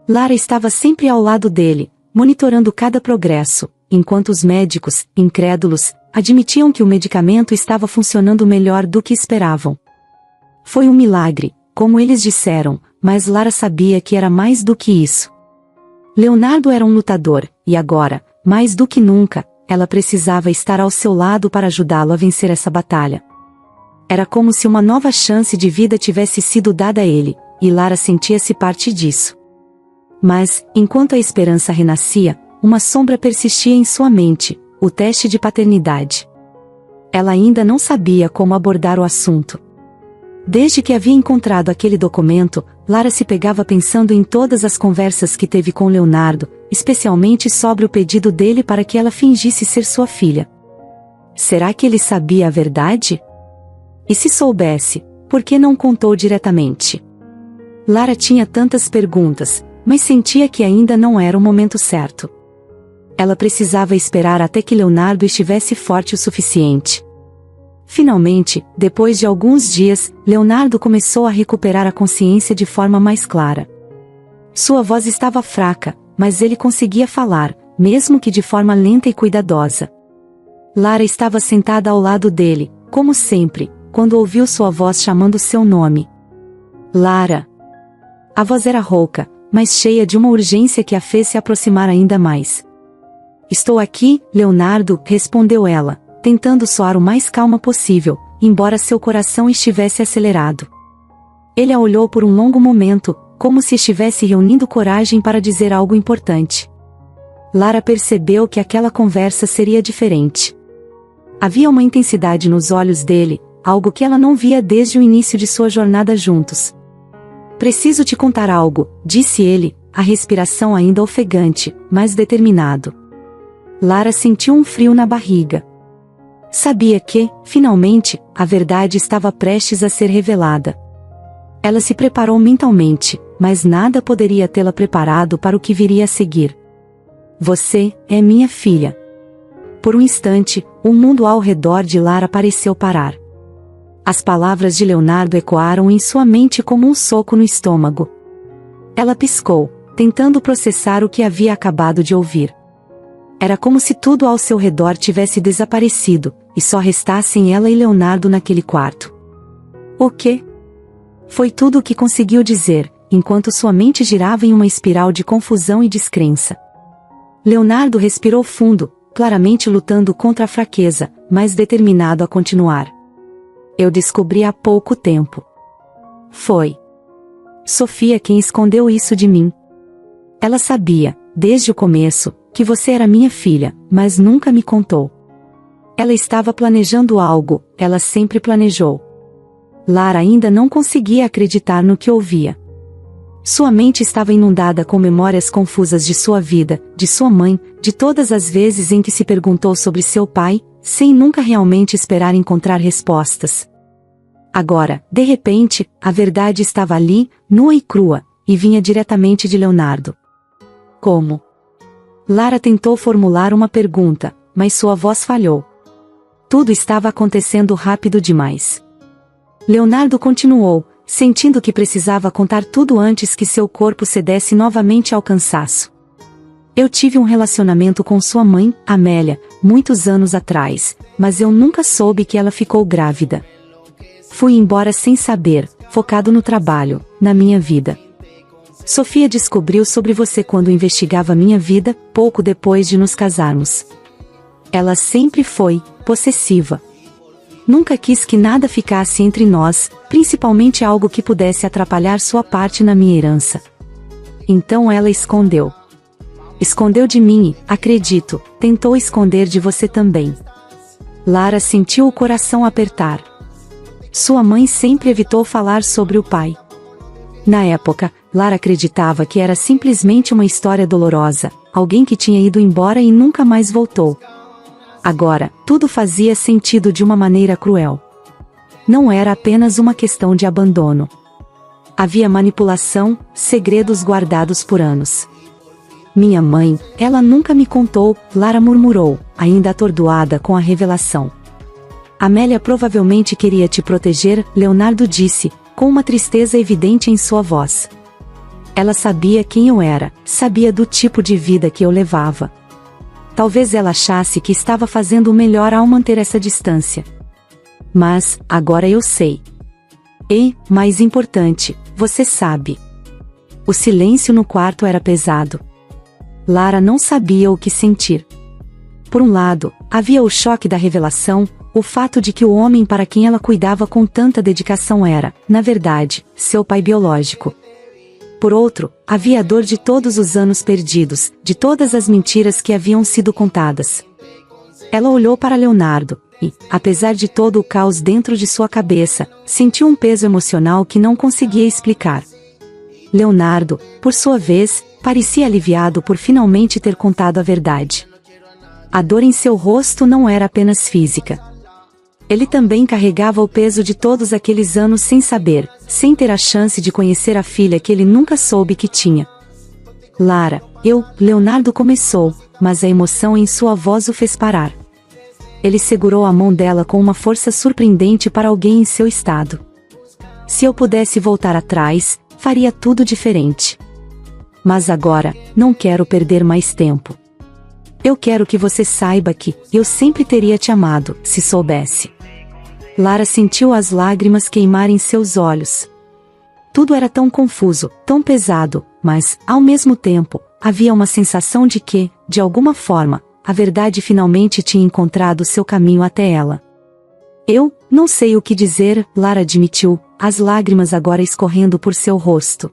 Lara estava sempre ao lado dele, monitorando cada progresso, enquanto os médicos, incrédulos, admitiam que o medicamento estava funcionando melhor do que esperavam. Foi um milagre, como eles disseram, mas Lara sabia que era mais do que isso. Leonardo era um lutador, e agora, mais do que nunca, ela precisava estar ao seu lado para ajudá-lo a vencer essa batalha. Era como se uma nova chance de vida tivesse sido dada a ele, e Lara sentia-se parte disso. Mas, enquanto a esperança renascia, uma sombra persistia em sua mente, o teste de paternidade. Ela ainda não sabia como abordar o assunto. Desde que havia encontrado aquele documento, Lara se pegava pensando em todas as conversas que teve com Leonardo, especialmente sobre o pedido dele para que ela fingisse ser sua filha. Será que ele sabia a verdade? E se soubesse, por que não contou diretamente? Lara tinha tantas perguntas, mas sentia que ainda não era o momento certo. Ela precisava esperar até que Leonardo estivesse forte o suficiente. Finalmente, depois de alguns dias, Leonardo começou a recuperar a consciência de forma mais clara. Sua voz estava fraca, mas ele conseguia falar, mesmo que de forma lenta e cuidadosa. Lara estava sentada ao lado dele, como sempre, quando ouviu sua voz chamando seu nome. Lara! A voz era rouca, mas cheia de uma urgência que a fez se aproximar ainda mais. Estou aqui, Leonardo, respondeu ela, tentando soar o mais calma possível, embora seu coração estivesse acelerado. Ele a olhou por um longo momento, como se estivesse reunindo coragem para dizer algo importante. Lara percebeu que aquela conversa seria diferente. Havia uma intensidade nos olhos dele, algo que ela não via desde o início de sua jornada juntos. Preciso te contar algo, disse ele, a respiração ainda ofegante, mas determinado. Lara sentiu um frio na barriga. Sabia que, finalmente, a verdade estava prestes a ser revelada. Ela se preparou mentalmente, mas nada poderia tê-la preparado para o que viria a seguir. Você é minha filha. Por um instante, o mundo ao redor de Lara pareceu parar. As palavras de Leonardo ecoaram em sua mente como um soco no estômago. Ela piscou, tentando processar o que havia acabado de ouvir. Era como se tudo ao seu redor tivesse desaparecido, e só restassem ela e Leonardo naquele quarto. O quê? Foi tudo o que conseguiu dizer, enquanto sua mente girava em uma espiral de confusão e descrença. Leonardo respirou fundo, claramente lutando contra a fraqueza, mas determinado a continuar. Eu descobri há pouco tempo. Foi Sofia quem escondeu isso de mim. Ela sabia, desde o começo, que você era minha filha, mas nunca me contou. Ela estava planejando algo, ela sempre planejou. Lara ainda não conseguia acreditar no que ouvia. Sua mente estava inundada com memórias confusas de sua vida, de sua mãe, de todas as vezes em que se perguntou sobre seu pai, sem nunca realmente esperar encontrar respostas. Agora, de repente, a verdade estava ali, nua e crua, e vinha diretamente de Leonardo. Como? Lara tentou formular uma pergunta, mas sua voz falhou. Tudo estava acontecendo rápido demais. Leonardo continuou, sentindo que precisava contar tudo antes que seu corpo cedesse novamente ao cansaço. Eu tive um relacionamento com sua mãe, Amélia, muitos anos atrás, mas eu nunca soube que ela ficou grávida. Fui embora sem saber, focado no trabalho, na minha vida. Sofia descobriu sobre você quando investigava minha vida, pouco depois de nos casarmos. Ela sempre foi possessiva. Nunca quis que nada ficasse entre nós, principalmente algo que pudesse atrapalhar sua parte na minha herança. Então ela escondeu. Escondeu de mim e, acredito, tentou esconder de você também. Lara sentiu o coração apertar. Sua mãe sempre evitou falar sobre o pai. Na época, Lara acreditava que era simplesmente uma história dolorosa, alguém que tinha ido embora e nunca mais voltou. Agora, tudo fazia sentido de uma maneira cruel. Não era apenas uma questão de abandono. Havia manipulação, segredos guardados por anos. Minha mãe, ela nunca me contou, Lara murmurou, ainda atordoada com a revelação. Amélia provavelmente queria te proteger, Leonardo disse, com uma tristeza evidente em sua voz. Ela sabia quem eu era, sabia do tipo de vida que eu levava. Talvez ela achasse que estava fazendo o melhor ao manter essa distância. Mas, agora eu sei. E, mais importante, você sabe. O silêncio no quarto era pesado. Lara não sabia o que sentir. Por um lado, havia o choque da revelação, o fato de que o homem para quem ela cuidava com tanta dedicação era, na verdade, seu pai biológico. Por outro, havia a dor de todos os anos perdidos, de todas as mentiras que haviam sido contadas. Ela olhou para Leonardo, e, apesar de todo o caos dentro de sua cabeça, sentiu um peso emocional que não conseguia explicar. Leonardo, por sua vez, parecia aliviado por finalmente ter contado a verdade. A dor em seu rosto não era apenas física. Ele também carregava o peso de todos aqueles anos sem saber, sem ter a chance de conhecer a filha que ele nunca soube que tinha. Lara, Leonardo começou, mas a emoção em sua voz o fez parar. Ele segurou a mão dela com uma força surpreendente para alguém em seu estado. Se eu pudesse voltar atrás, faria tudo diferente. Mas agora, não quero perder mais tempo. Eu quero que você saiba que eu sempre teria te amado, se soubesse. Lara sentiu as lágrimas queimar em seus olhos. Tudo era tão confuso, tão pesado, mas, ao mesmo tempo, havia uma sensação de que, de alguma forma, a verdade finalmente tinha encontrado seu caminho até ela. Eu não sei o que dizer, Lara admitiu, as lágrimas agora escorrendo por seu rosto.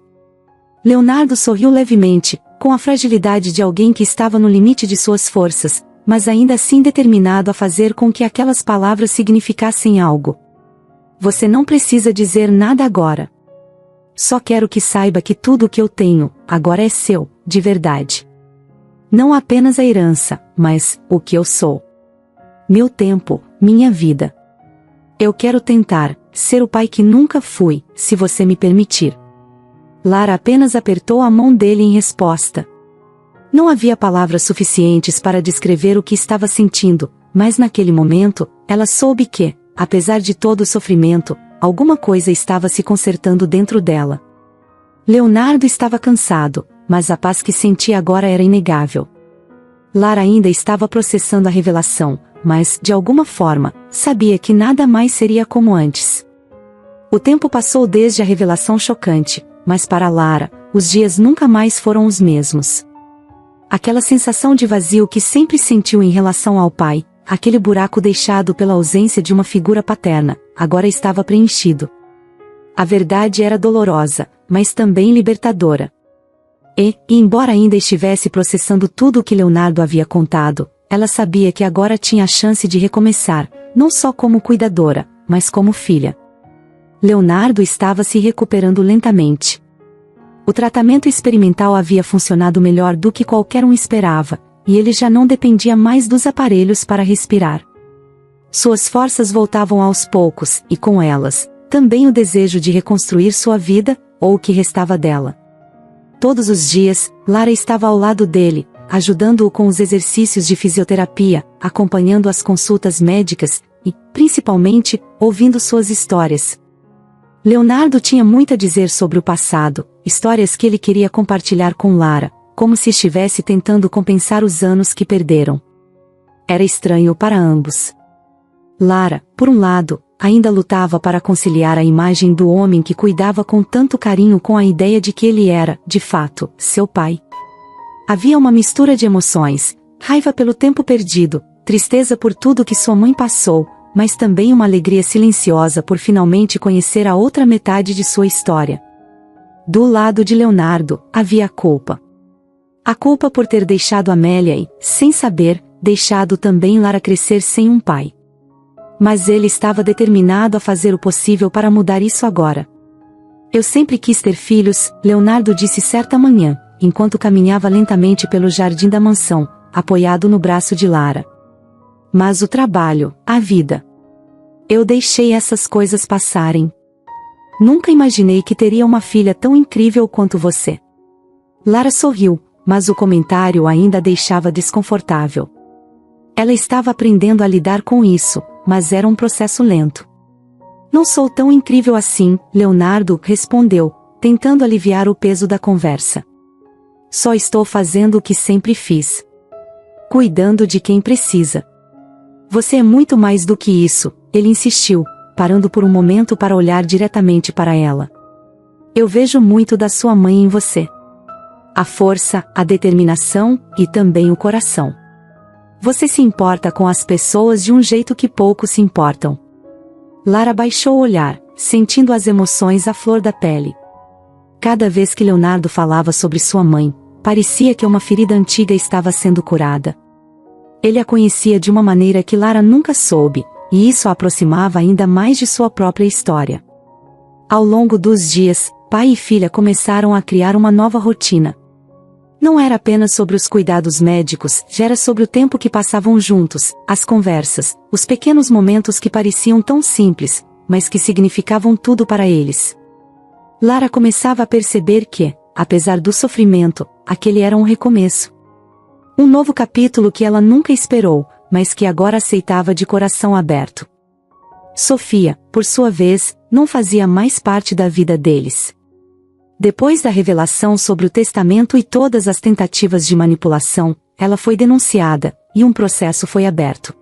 Leonardo sorriu levemente, com a fragilidade de alguém que estava no limite de suas forças, mas ainda assim determinado a fazer com que aquelas palavras significassem algo. Você não precisa dizer nada agora. Só quero que saiba que tudo o que eu tenho, agora é seu, de verdade. Não apenas a herança, mas o que eu sou. Meu tempo, minha vida. Eu quero tentar ser o pai que nunca fui, se você me permitir. Lara apenas apertou a mão dele em resposta. Não havia palavras suficientes para descrever o que estava sentindo, mas naquele momento, ela soube que, apesar de todo o sofrimento, alguma coisa estava se consertando dentro dela. Leonardo estava cansado, mas a paz que sentia agora era inegável. Lara ainda estava processando a revelação, mas, de alguma forma, sabia que nada mais seria como antes. O tempo passou desde a revelação chocante, mas para Lara, os dias nunca mais foram os mesmos. Aquela sensação de vazio que sempre sentiu em relação ao pai, aquele buraco deixado pela ausência de uma figura paterna, agora estava preenchido. A verdade era dolorosa, mas também libertadora. E, embora ainda estivesse processando tudo o que Leonardo havia contado, ela sabia que agora tinha a chance de recomeçar, não só como cuidadora, mas como filha. Leonardo estava se recuperando lentamente. O tratamento experimental havia funcionado melhor do que qualquer um esperava, e ele já não dependia mais dos aparelhos para respirar. Suas forças voltavam aos poucos, e com elas, também o desejo de reconstruir sua vida, ou o que restava dela. Todos os dias, Lara estava ao lado dele, ajudando-o com os exercícios de fisioterapia, acompanhando as consultas médicas, e, principalmente, ouvindo suas histórias. Leonardo tinha muito a dizer sobre o passado, histórias que ele queria compartilhar com Lara, como se estivesse tentando compensar os anos que perderam. Era estranho para ambos. Lara, por um lado, ainda lutava para conciliar a imagem do homem que cuidava com tanto carinho com a ideia de que ele era, de fato, seu pai. Havia uma mistura de emoções, raiva pelo tempo perdido, tristeza por tudo que sua mãe passou, mas também uma alegria silenciosa por finalmente conhecer a outra metade de sua história. Do lado de Leonardo, havia a culpa. A culpa por ter deixado Amélia e, sem saber, deixado também Lara crescer sem um pai. Mas ele estava determinado a fazer o possível para mudar isso agora. Eu sempre quis ter filhos, Leonardo disse certa manhã, enquanto caminhava lentamente pelo jardim da mansão, apoiado no braço de Lara. Mas o trabalho, a vida. Eu deixei essas coisas passarem. Nunca imaginei que teria uma filha tão incrível quanto você. Lara sorriu, mas o comentário ainda a deixava desconfortável. Ela estava aprendendo a lidar com isso, mas era um processo lento. Não sou tão incrível assim, Leonardo respondeu, tentando aliviar o peso da conversa. Só estou fazendo o que sempre fiz. Cuidando de quem precisa. Você é muito mais do que isso, ele insistiu, parando por um momento para olhar diretamente para ela. Eu vejo muito da sua mãe em você. A força, a determinação, e também o coração. Você se importa com as pessoas de um jeito que poucos se importam. Lara baixou o olhar, sentindo as emoções à flor da pele. Cada vez que Leonardo falava sobre sua mãe, parecia que uma ferida antiga estava sendo curada. Ele a conhecia de uma maneira que Lara nunca soube, e isso a aproximava ainda mais de sua própria história. Ao longo dos dias, pai e filha começaram a criar uma nova rotina. Não era apenas sobre os cuidados médicos, já era sobre o tempo que passavam juntos, as conversas, os pequenos momentos que pareciam tão simples, mas que significavam tudo para eles. Lara começava a perceber que, apesar do sofrimento, aquele era um recomeço. Um novo capítulo que ela nunca esperou, mas que agora aceitava de coração aberto. Sofia, por sua vez, não fazia mais parte da vida deles. Depois da revelação sobre o testamento e todas as tentativas de manipulação, ela foi denunciada, e um processo foi aberto.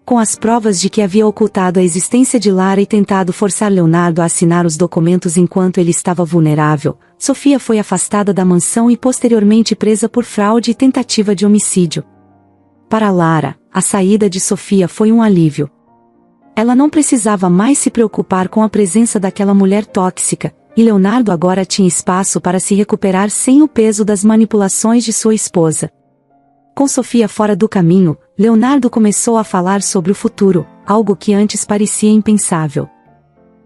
Com as provas de que havia ocultado a existência de Lara e tentado forçar Leonardo a assinar os documentos enquanto ele estava vulnerável, Sofia foi afastada da mansão e posteriormente presa por fraude e tentativa de homicídio. Para Lara, a saída de Sofia foi um alívio. Ela não precisava mais se preocupar com a presença daquela mulher tóxica, e Leonardo agora tinha espaço para se recuperar sem o peso das manipulações de sua esposa. Com Sofia fora do caminho, Leonardo começou a falar sobre o futuro, algo que antes parecia impensável.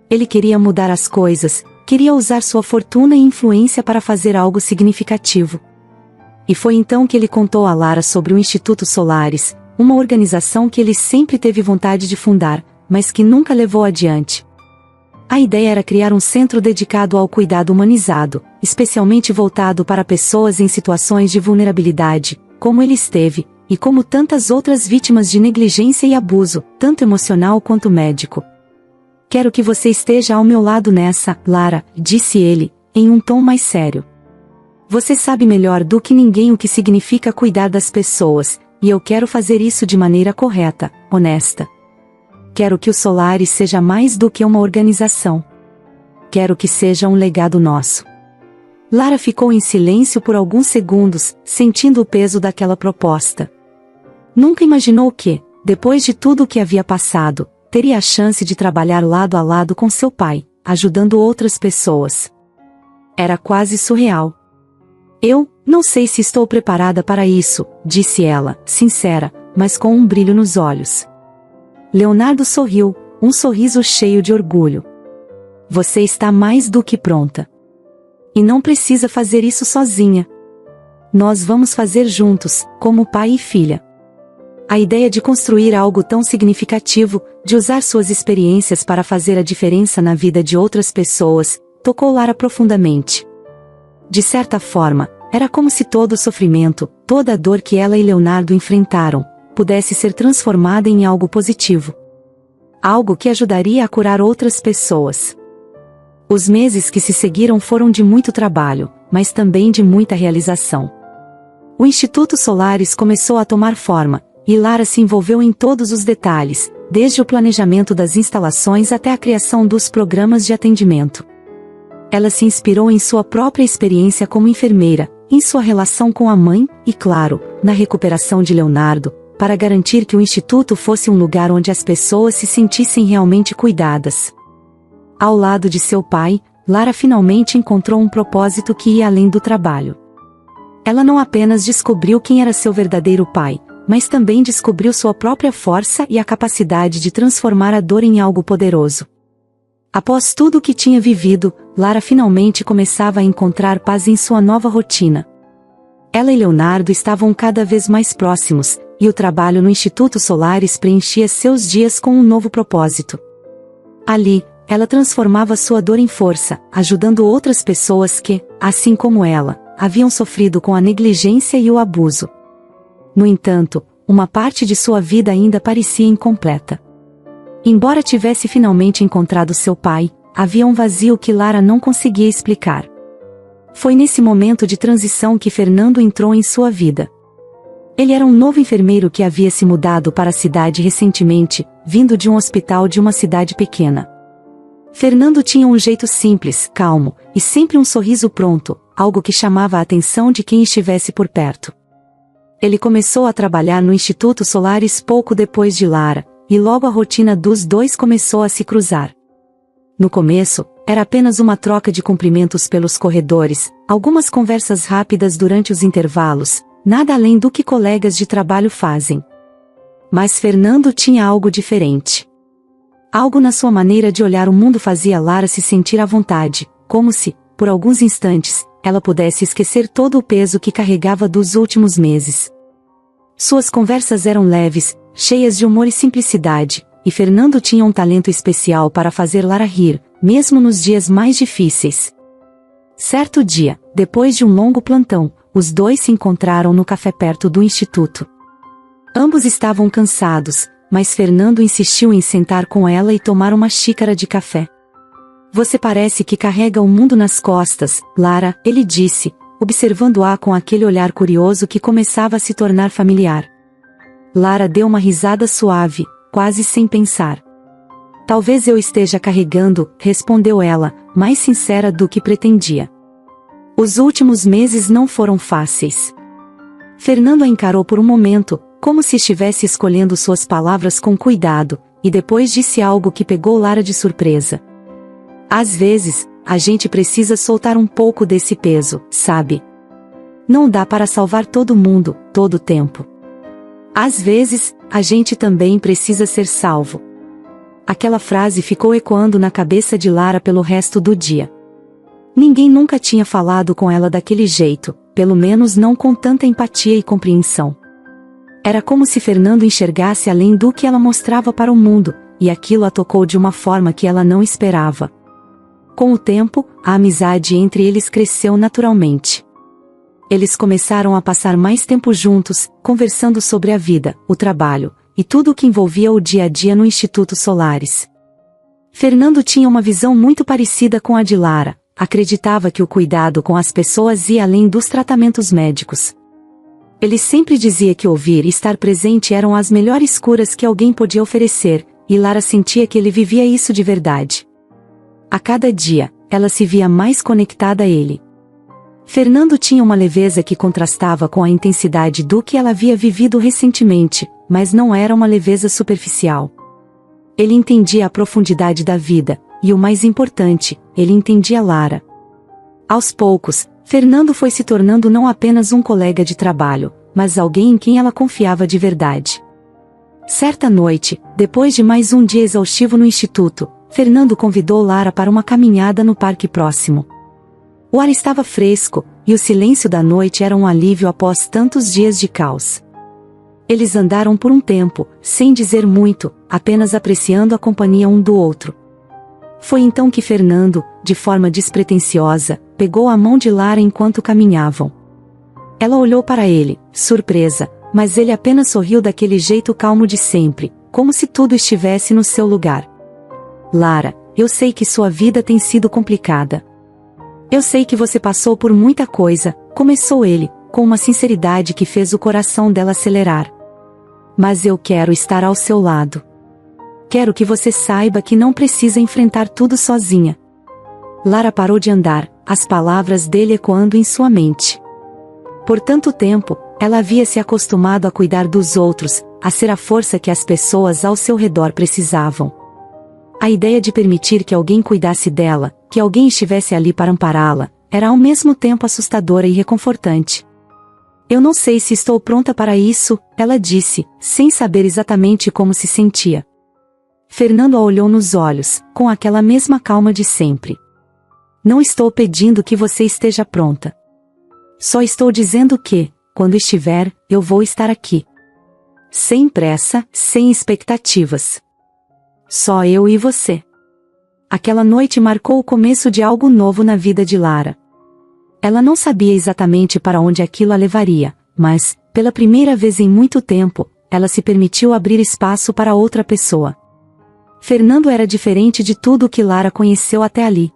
Ele queria mudar as coisas, queria usar sua fortuna e influência para fazer algo significativo. E foi então que ele contou a Lara sobre o Instituto Solaris, uma organização que ele sempre teve vontade de fundar, mas que nunca levou adiante. A ideia era criar um centro dedicado ao cuidado humanizado, especialmente voltado para pessoas em situações de vulnerabilidade, como ele esteve, e como tantas outras vítimas de negligência e abuso, tanto emocional quanto médico. Quero que você esteja ao meu lado nessa, Lara, disse ele, em um tom mais sério. Você sabe melhor do que ninguém o que significa cuidar das pessoas, e eu quero fazer isso de maneira correta, honesta. Quero que o Solaris seja mais do que uma organização. Quero que seja um legado nosso. Lara ficou em silêncio por alguns segundos, sentindo o peso daquela proposta. Nunca imaginou que, depois de tudo o que havia passado, teria a chance de trabalhar lado a lado com seu pai, ajudando outras pessoas. Era quase surreal. Eu não sei se estou preparada para isso, disse ela, sincera, mas com um brilho nos olhos. Leonardo sorriu, um sorriso cheio de orgulho. Você está mais do que pronta. E não precisa fazer isso sozinha. Nós vamos fazer juntos, como pai e filha. A ideia de construir algo tão significativo, de usar suas experiências para fazer a diferença na vida de outras pessoas, tocou Lara profundamente. De certa forma, era como se todo o sofrimento, toda a dor que ela e Leonardo enfrentaram, pudesse ser transformada em algo positivo. Algo que ajudaria a curar outras pessoas. Os meses que se seguiram foram de muito trabalho, mas também de muita realização. O Instituto Solaris começou a tomar forma, e Lara se envolveu em todos os detalhes, desde o planejamento das instalações até a criação dos programas de atendimento. Ela se inspirou em sua própria experiência como enfermeira, em sua relação com a mãe, e claro, na recuperação de Leonardo, para garantir que o Instituto fosse um lugar onde as pessoas se sentissem realmente cuidadas. Ao lado de seu pai, Lara finalmente encontrou um propósito que ia além do trabalho. Ela não apenas descobriu quem era seu verdadeiro pai, mas também descobriu sua própria força e a capacidade de transformar a dor em algo poderoso. Após tudo o que tinha vivido, Lara finalmente começava a encontrar paz em sua nova rotina, Ela e Leonardo estavam cada vez mais próximos, e o trabalho no Instituto Solaris preenchia seus dias com um novo propósito. Ali, ela transformava sua dor em força, ajudando outras pessoas que, assim como ela, haviam sofrido com a negligência e o abuso. No entanto, uma parte de sua vida ainda parecia incompleta. Embora tivesse finalmente encontrado seu pai, havia um vazio que Lara não conseguia explicar. Foi nesse momento de transição que Fernando entrou em sua vida. Ele era um novo enfermeiro que havia se mudado para a cidade recentemente, vindo de um hospital de uma cidade pequena. Fernando tinha um jeito simples, calmo, e sempre um sorriso pronto, algo que chamava a atenção de quem estivesse por perto. Ele começou a trabalhar no Instituto Solaris pouco depois de Lara, e logo a rotina dos dois começou a se cruzar. No começo, era apenas uma troca de cumprimentos pelos corredores, algumas conversas rápidas durante os intervalos, nada além do que colegas de trabalho fazem. Mas Fernando tinha algo diferente. Algo na sua maneira de olhar o mundo fazia Lara se sentir à vontade, como se, por alguns instantes, ela pudesse esquecer todo o peso que carregava dos últimos meses. Suas conversas eram leves, cheias de humor e simplicidade, e Fernando tinha um talento especial para fazer Lara rir, mesmo nos dias mais difíceis. Certo dia, depois de um longo plantão, os dois se encontraram no café perto do instituto. Ambos estavam cansados, mas Fernando insistiu em sentar com ela e tomar uma xícara de café. Você parece que carrega o mundo nas costas, Lara, ele disse, observando-a com aquele olhar curioso que começava a se tornar familiar. Lara deu uma risada suave, quase sem pensar. Talvez eu esteja carregando, respondeu ela, mais sincera do que pretendia. Os últimos meses não foram fáceis. Fernando a encarou por um momento, como se estivesse escolhendo suas palavras com cuidado, e depois disse algo que pegou Lara de surpresa. Às vezes, a gente precisa soltar um pouco desse peso, sabe? Não dá para salvar todo mundo, todo o tempo. Às vezes, a gente também precisa ser salvo. Aquela frase ficou ecoando na cabeça de Lara pelo resto do dia. Ninguém nunca tinha falado com ela daquele jeito, pelo menos não com tanta empatia e compreensão. Era como se Fernando enxergasse além do que ela mostrava para o mundo, e aquilo a tocou de uma forma que ela não esperava. Com o tempo, a amizade entre eles cresceu naturalmente. Eles começaram a passar mais tempo juntos, conversando sobre a vida, o trabalho, e tudo o que envolvia o dia a dia no Instituto Solaris. Fernando tinha uma visão muito parecida com a de Lara, acreditava que o cuidado com as pessoas ia além dos tratamentos médicos. Ele sempre dizia que ouvir e estar presente eram as melhores curas que alguém podia oferecer, e Lara sentia que ele vivia isso de verdade. A cada dia, ela se via mais conectada a ele. Fernando tinha uma leveza que contrastava com a intensidade do que ela havia vivido recentemente, mas não era uma leveza superficial. Ele entendia a profundidade da vida, e o mais importante, ele entendia Lara. Aos poucos, Fernando foi se tornando não apenas um colega de trabalho, mas alguém em quem ela confiava de verdade. Certa noite, depois de mais um dia exaustivo no instituto, Fernando convidou Lara para uma caminhada no parque próximo. O ar estava fresco, e o silêncio da noite era um alívio após tantos dias de caos. Eles andaram por um tempo, sem dizer muito, apenas apreciando a companhia um do outro. Foi então que Fernando, de forma despretensiosa, pegou a mão de Lara enquanto caminhavam. Ela olhou para ele, surpresa, mas ele apenas sorriu daquele jeito calmo de sempre, como se tudo estivesse no seu lugar. Lara, eu sei que sua vida tem sido complicada. Eu sei que você passou por muita coisa, começou ele, com uma sinceridade que fez o coração dela acelerar. Mas eu quero estar ao seu lado. Quero que você saiba que não precisa enfrentar tudo sozinha. Lara parou de andar, as palavras dele ecoando em sua mente. Por tanto tempo, ela havia se acostumado a cuidar dos outros, a ser a força que as pessoas ao seu redor precisavam. A ideia de permitir que alguém cuidasse dela, que alguém estivesse ali para ampará-la, era ao mesmo tempo assustadora e reconfortante. Eu não sei se estou pronta para isso, ela disse, sem saber exatamente como se sentia. Fernando a olhou nos olhos, com aquela mesma calma de sempre. Não estou pedindo que você esteja pronta. Só estou dizendo que, quando estiver, eu vou estar aqui. Sem pressa, sem expectativas. Só eu e você. Aquela noite marcou o começo de algo novo na vida de Lara. Ela não sabia exatamente para onde aquilo a levaria, mas, pela primeira vez em muito tempo, ela se permitiu abrir espaço para outra pessoa. Fernando era diferente de tudo o que Lara conheceu até ali.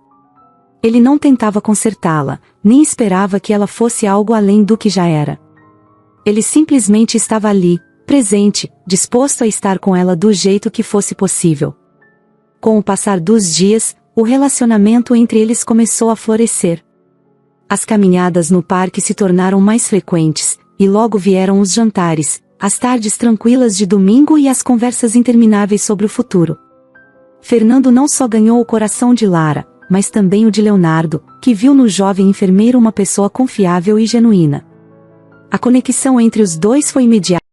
Ele não tentava consertá-la, nem esperava que ela fosse algo além do que já era. Ele simplesmente estava ali, presente, disposto a estar com ela do jeito que fosse possível. Com o passar dos dias, o relacionamento entre eles começou a florescer. As caminhadas no parque se tornaram mais frequentes, e logo vieram os jantares, as tardes tranquilas de domingo e as conversas intermináveis sobre o futuro. Fernando não só ganhou o coração de Lara, mas também o de Leonardo, que viu no jovem enfermeiro uma pessoa confiável e genuína. A conexão entre os dois foi imediata.